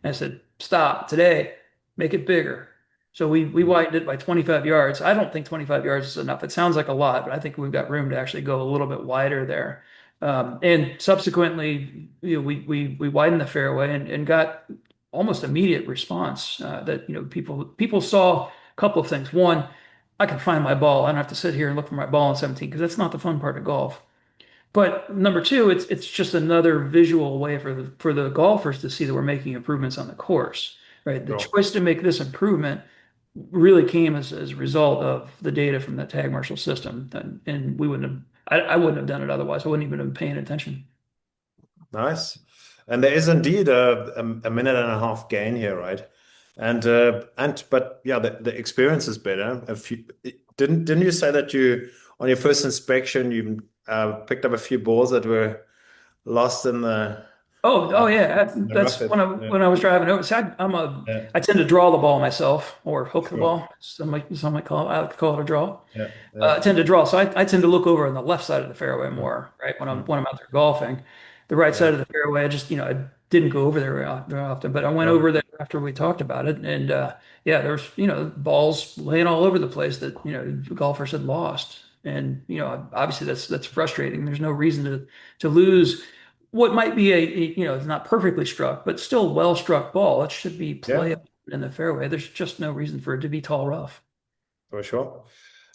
And I said, stop today, make it bigger. So we widened it by 25 yards. I don't think 25 yards is enough. It sounds like a lot, but I think we've got room to actually go a little bit wider there. And subsequently, we widened the fairway and got almost immediate response that people saw a couple of things. One, I can find my ball. I don't have to sit here and look for my ball in 17 because that's not the fun part of golf. But number two, it's just another visual way for the golfers to see that we're making improvements on the course, right? The Sure. choice to make this improvement really came as a result of the data from that tag marshal system, and we wouldn't have, I wouldn't have done it otherwise. I wouldn't even have been paying attention. Nice. And there is indeed a minute and a half gain here, right? And but yeah, the experience is better. Didn't you say that you on your first inspection you picked up a few balls that were lost Oh, yeah. in the That's rough? when I was driving over. See, Yeah, I tend to draw the ball myself or hook the sure. ball. Some might call it. I like to call it a draw. Yeah, yeah, I tend to draw. So I tend to look over on the left side of the fairway mm, more, right? When I'm mm, when I'm out there golfing, the right yeah, side of the fairway, I just, I didn't go over there very often, but I went sure. over there after we talked about it, and yeah, there's balls laying all over the place that golfers had lost, and obviously that's frustrating. There's no reason to lose what might be it's not perfectly struck, but still well struck ball. It should be Yeah, playable in the fairway. There's just no reason for it to be tall rough. for sure.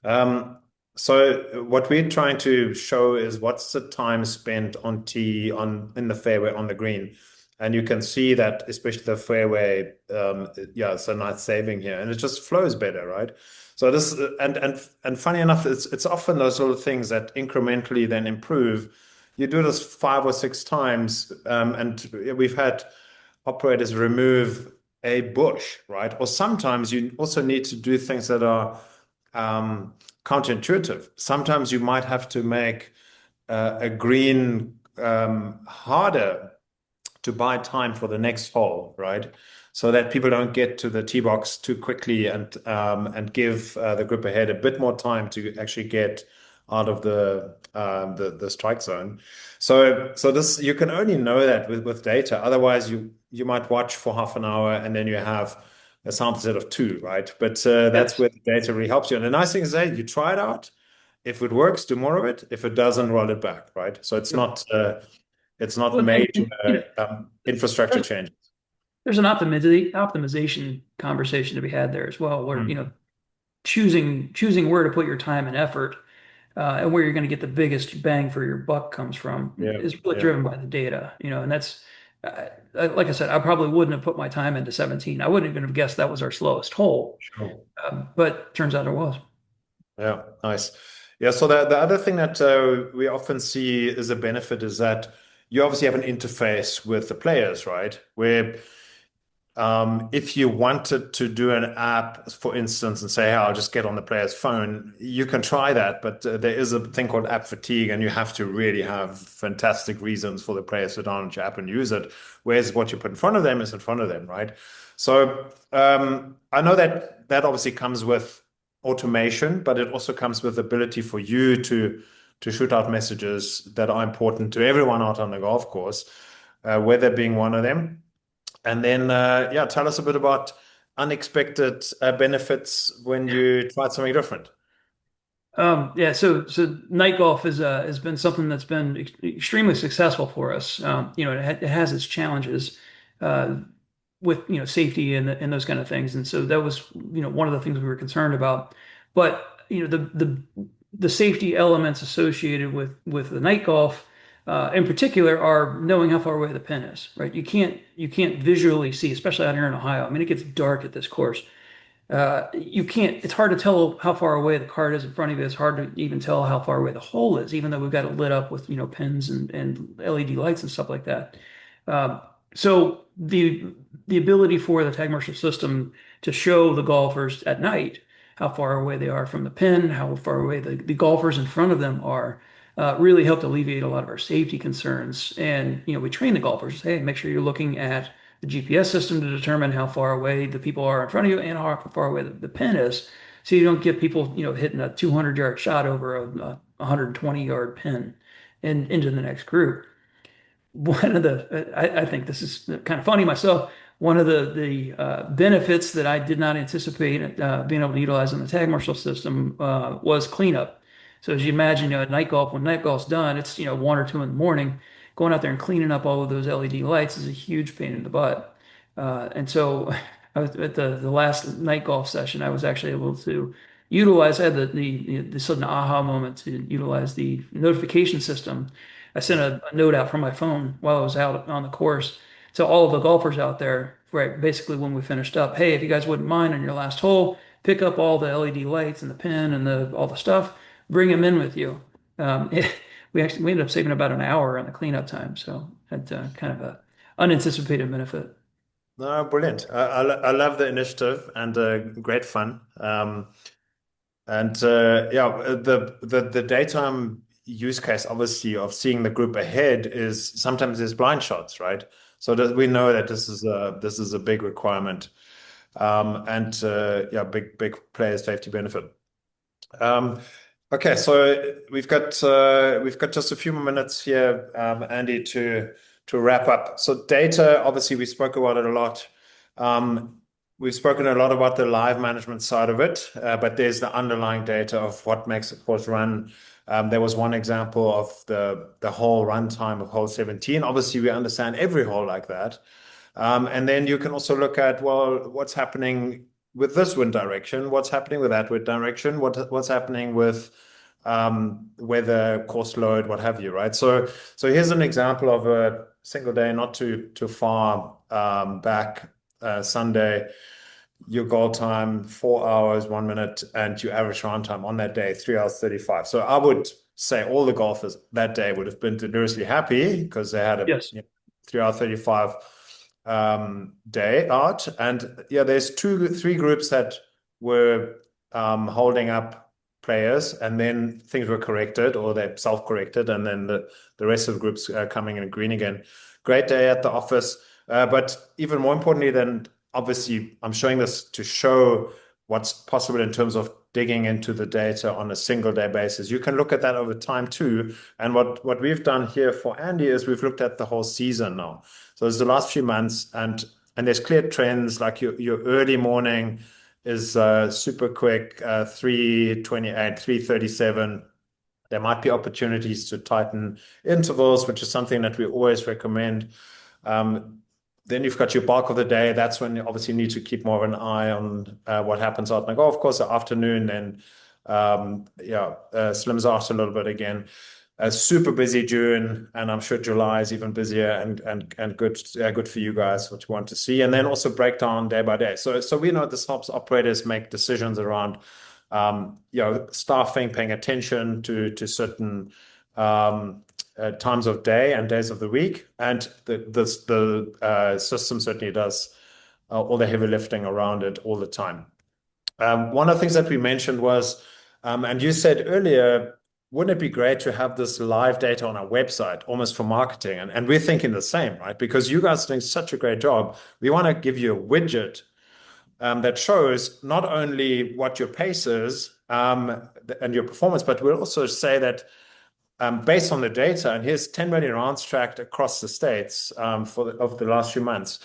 Um, so what we're trying to show is what's the time spent on tee on in the fairway on the green. And you can see that especially the fairway, yeah, it's a nice saving here, and it just flows better, right? So this and funny enough, it's often those little things that incrementally then improve. You do this 5 or 6 times, and we've had operators remove a bush, right? Or sometimes you also need to do things that are counterintuitive. Sometimes you might have to make a green harder to buy time for the next hole, right? So that people don't get to the tee box too quickly and give the group ahead a bit more time to actually get out of the strike zone. So this you can only know that with data. Otherwise, you might watch for half an hour and then you have a sample set of two, right? But that's Yes. where the data really helps you. And the nice thing is that you try it out. If it works, do more of it. If it doesn't, roll it back, right? So it's not Well, major infrastructure there's, changes. there's an optimization conversation to be had there as well, where Mm. choosing where to put your time and effort, and where you're going to get the biggest bang for your buck comes from Yeah, is really yeah, driven by the data, and that's like I said, I probably wouldn't have put my time into 17. I wouldn't even have guessed that was our slowest hole, sure. but turns out it was. Yeah, nice. Yeah, so the other thing that we often see as a benefit is that you obviously have an interface with the players, right? Where if you wanted to do an app, for instance, and say, hey, I'll just get on the player's phone, you can try that, but there is a thing called app fatigue, and you have to really have fantastic reasons for the players to download your app and use it. Whereas what you put in front of them is in front of them, right? So I know that that obviously comes with automation, but it also comes with the ability for you to shoot out messages that are important to everyone out on the golf course, weather being one of them. And then, yeah, tell us a bit about unexpected benefits when you tried something different. Yeah, so night golf has been something that's been extremely successful for us. It has its challenges with safety and those kind of things, and so that was one of the things we were concerned about. But the safety elements associated with the night golf, in particular, are knowing how far away the pin is. Right, you can't visually see, especially out here in Ohio. I mean, it gets dark at this course. You can't, it's hard to tell how far away the card is in front of you. It's hard to even tell how far away the hole is, even though we've got it lit up with, pins and LED lights and stuff like that. So the ability for the tag marshal system to show the golfers at night how far away they are from the pin, how far away the golfers in front of them are, really helped alleviate a lot of our safety concerns. And, we train the golfers, hey, make sure you're looking at the GPS system to determine how far away the people are in front of you and how far away the pin is. So you don't get people, hitting a 200-yard shot over 120-yard pin and into the next group. One of the I think this is kind of funny myself. One of the benefits that I did not anticipate being able to utilize in the tag marshal system was cleanup. So as you imagine, at night golf, when night golf's done, it's 1 or 2 in the morning. Going out there and cleaning up all of those LED lights is a huge pain in the butt. And so I was at the last night golf session. I was actually able to utilize. I had the sudden aha moment to utilize the notification system. I sent a note out from my phone while I was out on the course to all of the golfers out there, right? Basically, when we finished up, hey, if you guys wouldn't mind on your last hole, pick up all the LED lights and the pin and all the stuff, bring them in with you. Um, we ended up saving about an hour on the cleanup time, so that's kind of a unanticipated benefit. No, brilliant. I love the initiative and great fun. And yeah, the daytime use case, obviously, of seeing the group ahead is sometimes there's blind shots, right? So that we know that this is a big requirement, and yeah, big player safety benefit. Um, okay, so we've got just a few more minutes here, Andy, to wrap up. So data, obviously, we spoke about it a lot. Um, we've spoken a lot about the live management side of it, but there's the underlying data of what makes a course run. There was one example of the whole runtime of hole 17. Obviously, we understand every hole like that. And then you can also look at, well, what's happening with this wind direction? What's happening with that wind direction? What's happening with weather, course load, what have you, right? So here's an example of a single day, not too far back, Sunday. Your goal time 4 hours 1 minute, and your average round time on that day 3 hours 35. So I would say all the golfers that day would have been deliriously happy because they had a Yes. 3 hour 35 day out. And yeah, there's three groups that were holding up players, and then things were corrected or they self-corrected, and then the rest of the groups coming in green again. Great day at the office. But even more importantly than obviously, I'm showing this to show what's possible in terms of digging into the data on a single day basis. You can look at that over time too. And what we've done here for Andy is we've looked at the whole season now. So it's the last few months, and there's clear trends like your early morning is super quick, 3:28, 3:37. There might be opportunities to tighten intervals, which is something that we always recommend. Then you've got your bulk of the day. That's when you obviously need to keep more of an eye on what happens out in the golf course. The afternoon, then yeah, slims out a little bit again. Super busy June, and I'm sure July is even busier and good for you guys, what you want to see. And then also break down day by day. So we know this helps operators make decisions around staffing, paying attention to certain times of day and days of the week, and the system certainly does all the heavy lifting around it all the time. One of the things that we mentioned was, and you said earlier, wouldn't it be great to have this live data on our website, almost for marketing? And we're thinking the same, right? Because you guys are doing such a great job. We want to give you a widget that shows not only what your pace is and your performance, but we'll also say that based on the data, and here's 10 million rounds tracked across the states over the last few months,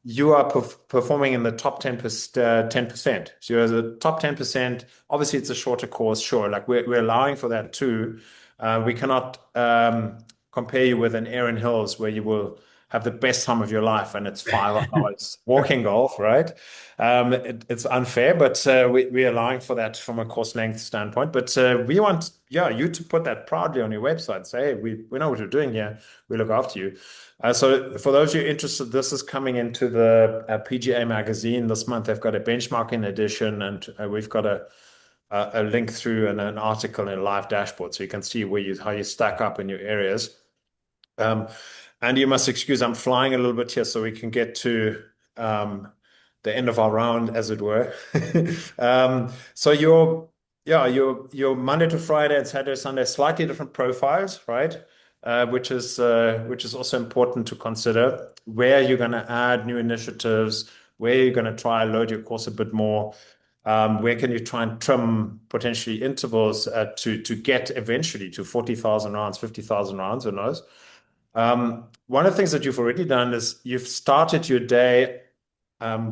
you are performing in the top 10%. So you're the top 10%. Obviously, it's a shorter course, sure. Like we're allowing for that too. We cannot compare you with an Erin Hills where you will have the best time of your life and it's 5 hours walking golf, right? It's unfair, but we're allowing for that from a course length standpoint. But we want you to put that proudly on your website. Say, hey, we know what you're doing here. We look after you. So for those of you interested, this is coming into the PGA magazine this month. They've got a benchmarking edition, and we've got a link through and an article and a live dashboard, so you can see how you stack up in your areas. And you must excuse, I'm flying a little bit here so we can get to the end of our round, as it were. So your Monday to Friday and Saturday, Sunday, slightly different profiles, right? Which is also important to consider where you're going to add new initiatives, where you're going to try load your course a bit more. Where can you try and trim potentially intervals to get eventually to 40,000 rounds, 50,000 rounds, who knows? One of the things that you've already done is you've started your day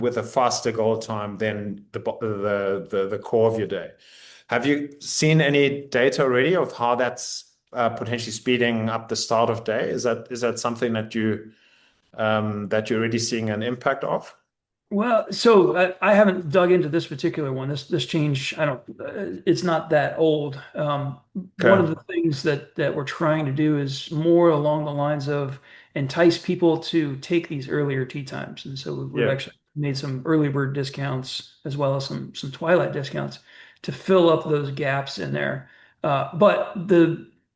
with a faster goal time than the core of your day. Have you seen any data already of how that's potentially speeding up the start of day? Is that something that you're already seeing an impact of? Well, so I haven't dug into this particular one. This change, I don't. It's not that old. One of Okay. the things that we're trying to do is more along the lines of entice people to take these earlier tee times, and so we've Yeah. actually made some early bird discounts as well as some twilight discounts to fill up those gaps in there. But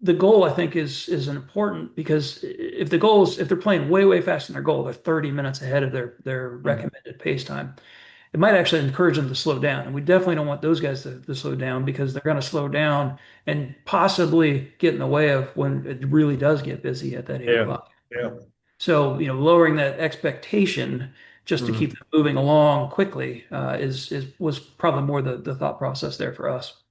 the goal I think is important because if they're playing way faster than their goal, they're 30 minutes ahead of their Mm. recommended pace time. It might actually encourage them to slow down. And we definitely don't want those guys to slow down because they're going to slow down and possibly get in the way of when it really does get busy at that 8 Yeah. o'clock. Yeah. So, lowering that expectation just to keep Mm. them moving along quickly is was probably more the thought process there for us.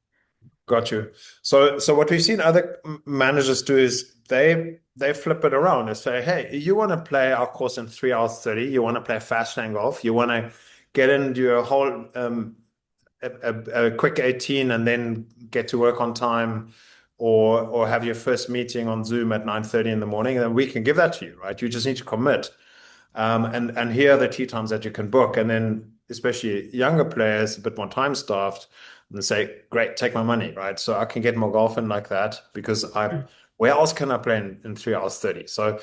Got you. So what we've seen other managers do is they flip it around and say, hey, you want to play our course in 3 hours 30, you want to play fast lane golf, you want to get into a whole a quick 18 and then get to work on time, or have your first meeting on Zoom at 9:30 in the morning, and then we can give that to you, right? You just need to commit. And here are the tee times that you can book. And then especially younger players, a bit more time staffed, and say, great, take my money, right? So I can get more golf in like that because where else can I play in 3 hours 30? So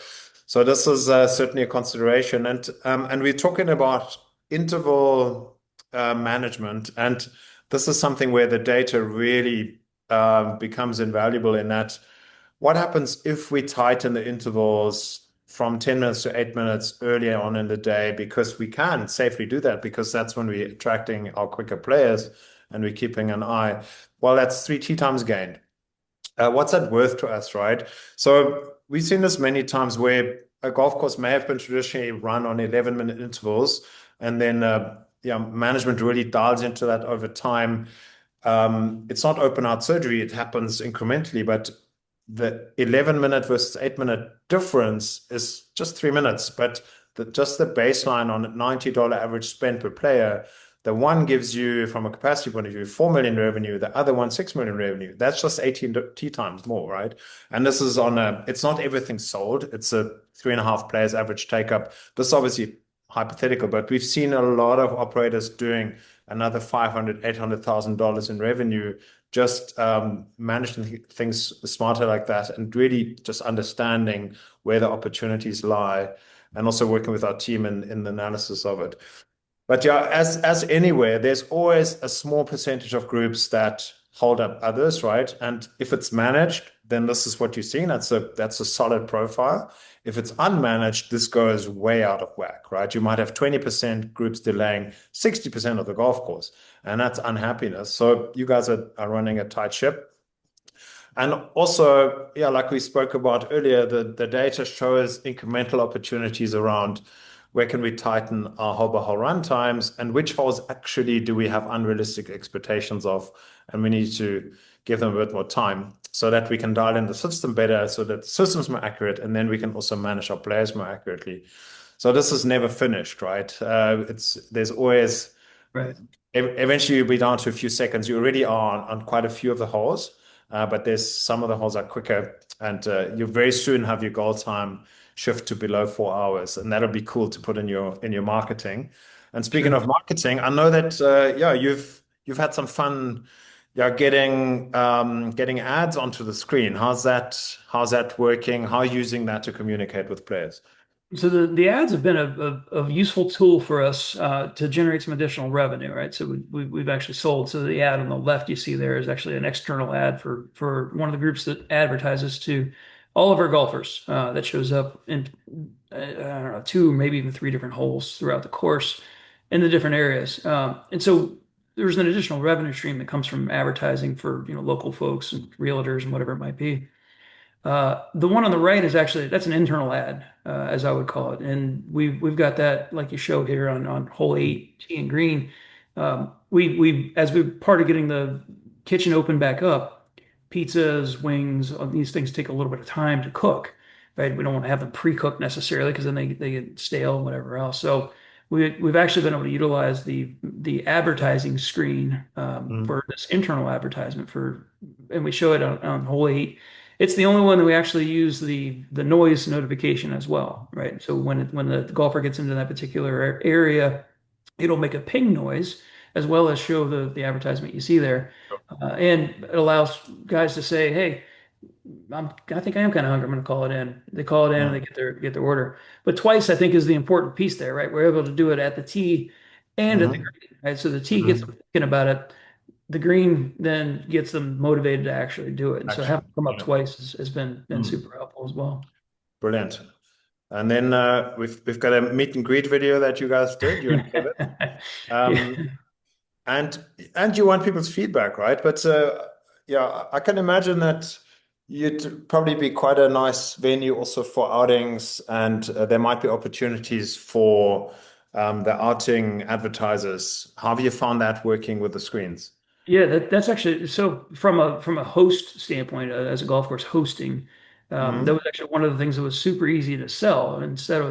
this is certainly a consideration. And we're talking about interval management. And this is something where the data really becomes invaluable in that what happens if we tighten the intervals from 10 minutes to 8 minutes earlier on in the day? Because we can safely do that because that's when we're attracting our quicker players and we're keeping an eye. Well, that's three tee times gained. What's that worth to us, right? So we've seen this many times where a golf course may have been traditionally run on 11-minute intervals, and then yeah, management really dials into that over time. It's not open heart surgery, it happens incrementally, but the 11-minute versus 8-minute difference is just 3 minutes. But just the baseline on $90 average spend per player, the one gives you, from a capacity point of view, 4 million revenue, the other one, 6 million revenue. That's just 18 T times more, right? And this is it's not everything sold. It's a 3.5 players average take up. This is obviously hypothetical, but we've seen a lot of operators doing another 500, $800,000 in revenue, just managing things smarter like that and really just understanding where the opportunities lie and also working with our team in the analysis of it. But yeah, as anywhere, there's always a small percentage of groups that hold up others, right? And if it's managed, then this is what you're seeing. That's a solid profile. If it's unmanaged, this goes way out of whack, right? You might have 20% groups delaying 60% of the golf course, and that's unhappiness. So you guys are running a tight ship. And also, yeah, like we spoke about earlier, the data shows incremental opportunities around where can we tighten our hole by hole run times and which holes actually do we have unrealistic expectations of, and we need to give them a bit more time so that we can dial in the system better, so that the system's more accurate, and then we can also manage our players more accurately. So this is never finished, right? There's always Right. eventually you'll be down to a few seconds. You already are on quite a few of the holes, but there's some of the holes are quicker, and you very soon have your goal time shift to below 4 hours, and that'll be cool to put in your marketing. And speaking Sure. of marketing, I know that yeah, you've had some fun, yeah, getting ads onto the screen. How's that working? How are you using that to communicate with players? So the ads have been a useful tool for us to generate some additional revenue, right? So we've actually sold. So the ad on the left you see there is actually an external ad for one of the groups that advertises to all of our golfers that shows up in I don't know, two, maybe even three different holes throughout the course in the different areas. And so there's an additional revenue stream that comes from advertising for local folks and realtors and whatever it might be. The one on the right is actually that's an internal ad, as I would call it, and we've got that like you showed here on hole 8, tee and green. We as we part of getting the kitchen open back up, pizzas, wings, these things take a little bit of time to cook, right? We don't want to have them pre-cooked necessarily because then they get stale and whatever else. So we've actually been able to utilize the advertising screen Mm. for this internal advertisement and we show it on hole 8. It's the only one that we actually use the noise notification as well, right? So when the golfer gets into that particular area, it'll make a ping noise as well as show the advertisement you see there. And it allows guys to say, hey, I think I am kind of hungry. I'm going to call it in. They call it in and Yeah. they get their order. But twice, I think, is the important piece there, right? We're able to do it at the tee and at the Hmm. green, right? So the tee gets Hmm. them thinking about it. The green then gets them motivated to actually do it. And so having Action. them come up Yeah. twice has been Mm. super helpful as well. Brilliant. And then we've got a meet and greet video that you guys did, you and Kevin. Yeah. Um, and and you want people's feedback, right? But yeah, I can imagine that you'd probably be quite a nice venue also for outings, and there might be opportunities for the outing advertisers. How have you found that working with the screens? Yeah, that's actually so from a host standpoint, as a golf course hosting, that Hmm. was actually one of the things that was super easy to sell. Instead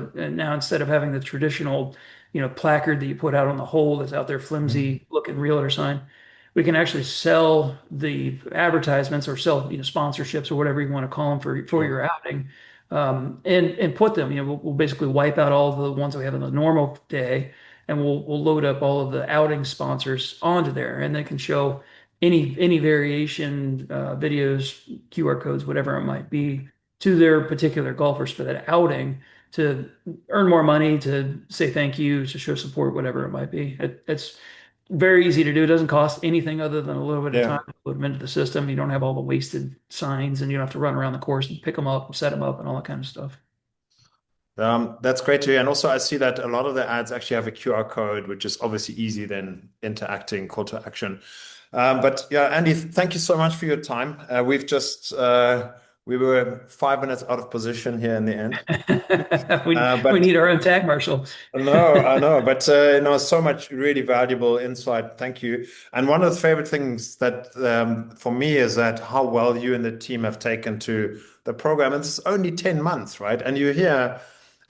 of having the traditional, placard that you put out on the hole that's out there flimsy looking realtor sign, we can actually sell the advertisements or sell sponsorships or whatever you want to call them for Sure. your outing, and put them. We'll basically wipe out all the ones that we have on the normal day and we'll load up all of the outing sponsors onto there, and they can show any variation videos, QR codes, whatever it might be, to their particular golfers for that outing to earn more money, to say thank you, to show support, whatever it might be. It's very easy to do. It doesn't cost anything other than a little bit of Yeah. time to put them into the system. You don't have all the wasted signs, and you don't have to run around the course and pick them up and set them up and all that kind of stuff. That's great to hear. And also, I see that a lot of the ads actually have a QR code, which is obviously easy then interacting, call to action. But yeah, Andy, thank you so much for your time. We were 5 minutes out of position here in the end. We But need our own tag marshal. no, I know, but no, so much really valuable insight. Thank you. And one of the favorite things that for me is that how well you and the team have taken to the program. And it's only 10 months, right? And you're here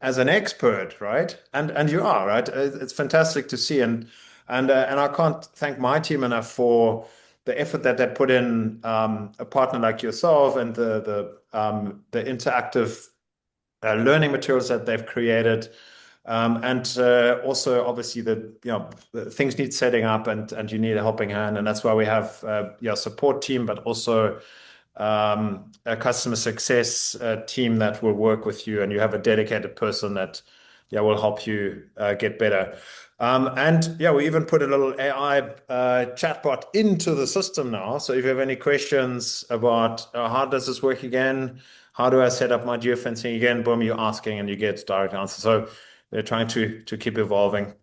as an expert, right? And you are, right? It's fantastic to see. And I can't thank my team enough for the effort that they put in, a partner like yourself and the interactive learning materials that they've created. And also, obviously, the things need setting up, and you need a helping hand, and that's why we have your support team, but also a customer success team that will work with you, and you have a dedicated person that will help you get better. And yeah, we even put a little AI chatbot into the system now. So if you have any questions about how does this work again, how do I set up my geofencing again, boom, you're asking and you get direct answers. So we're trying to keep evolving.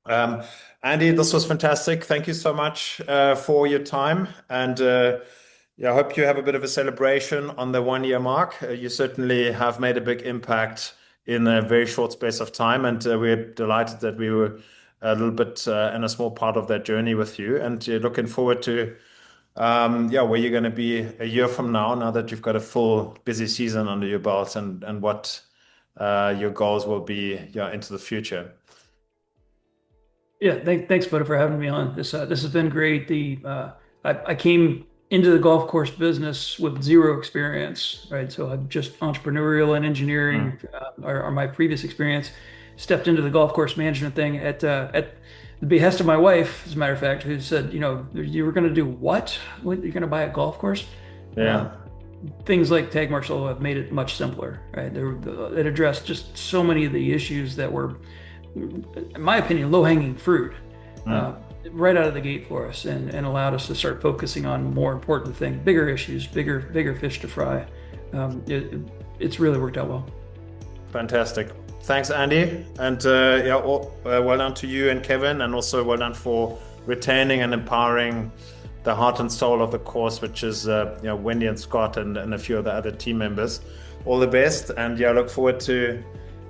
Um, Andy, this was fantastic. Thank you so much for your time. And yeah, I hope you have a bit of a celebration on the 1 year mark. You certainly have made a big impact in a very short space of time. And we're delighted that we were a little bit in a small part of that journey with you. And looking forward to yeah, where you're going to be a year from now that you've got a full busy season under your belt, and what your goals will be, yeah, into the future. Yeah, thanks, Buddha, for having me on. This has been great. I came into the golf course business with zero experience, right? So I'm just entrepreneurial and engineering Mm. are my previous experience. Stepped into the golf course management thing at the behest of my wife, as a matter of fact, who said, you were going to do what? What, you're going to buy a golf course? Um, Yeah. Things like Tag Marshall have made it much simpler, right? It addressed just so many of the issues that were, in my opinion, low-hanging fruit uh, Mm. right out of the gate for us, and allowed us to start focusing on more important things, bigger issues, bigger fish to fry. It's really worked out well. Fantastic. Thanks, Andy. And yeah, well done to you and Kevin, and also well done for retaining and empowering the heart and soul of the course, which is Wendy and Scott and a few of the other team members. All the best, and yeah, I look forward to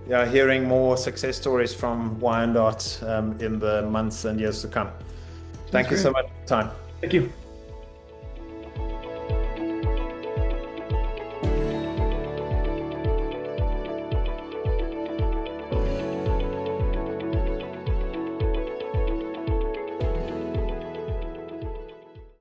yeah, hearing more success stories from Wyandot in the months and years to come. Sounds Thank you so great. much for your time. Thank you.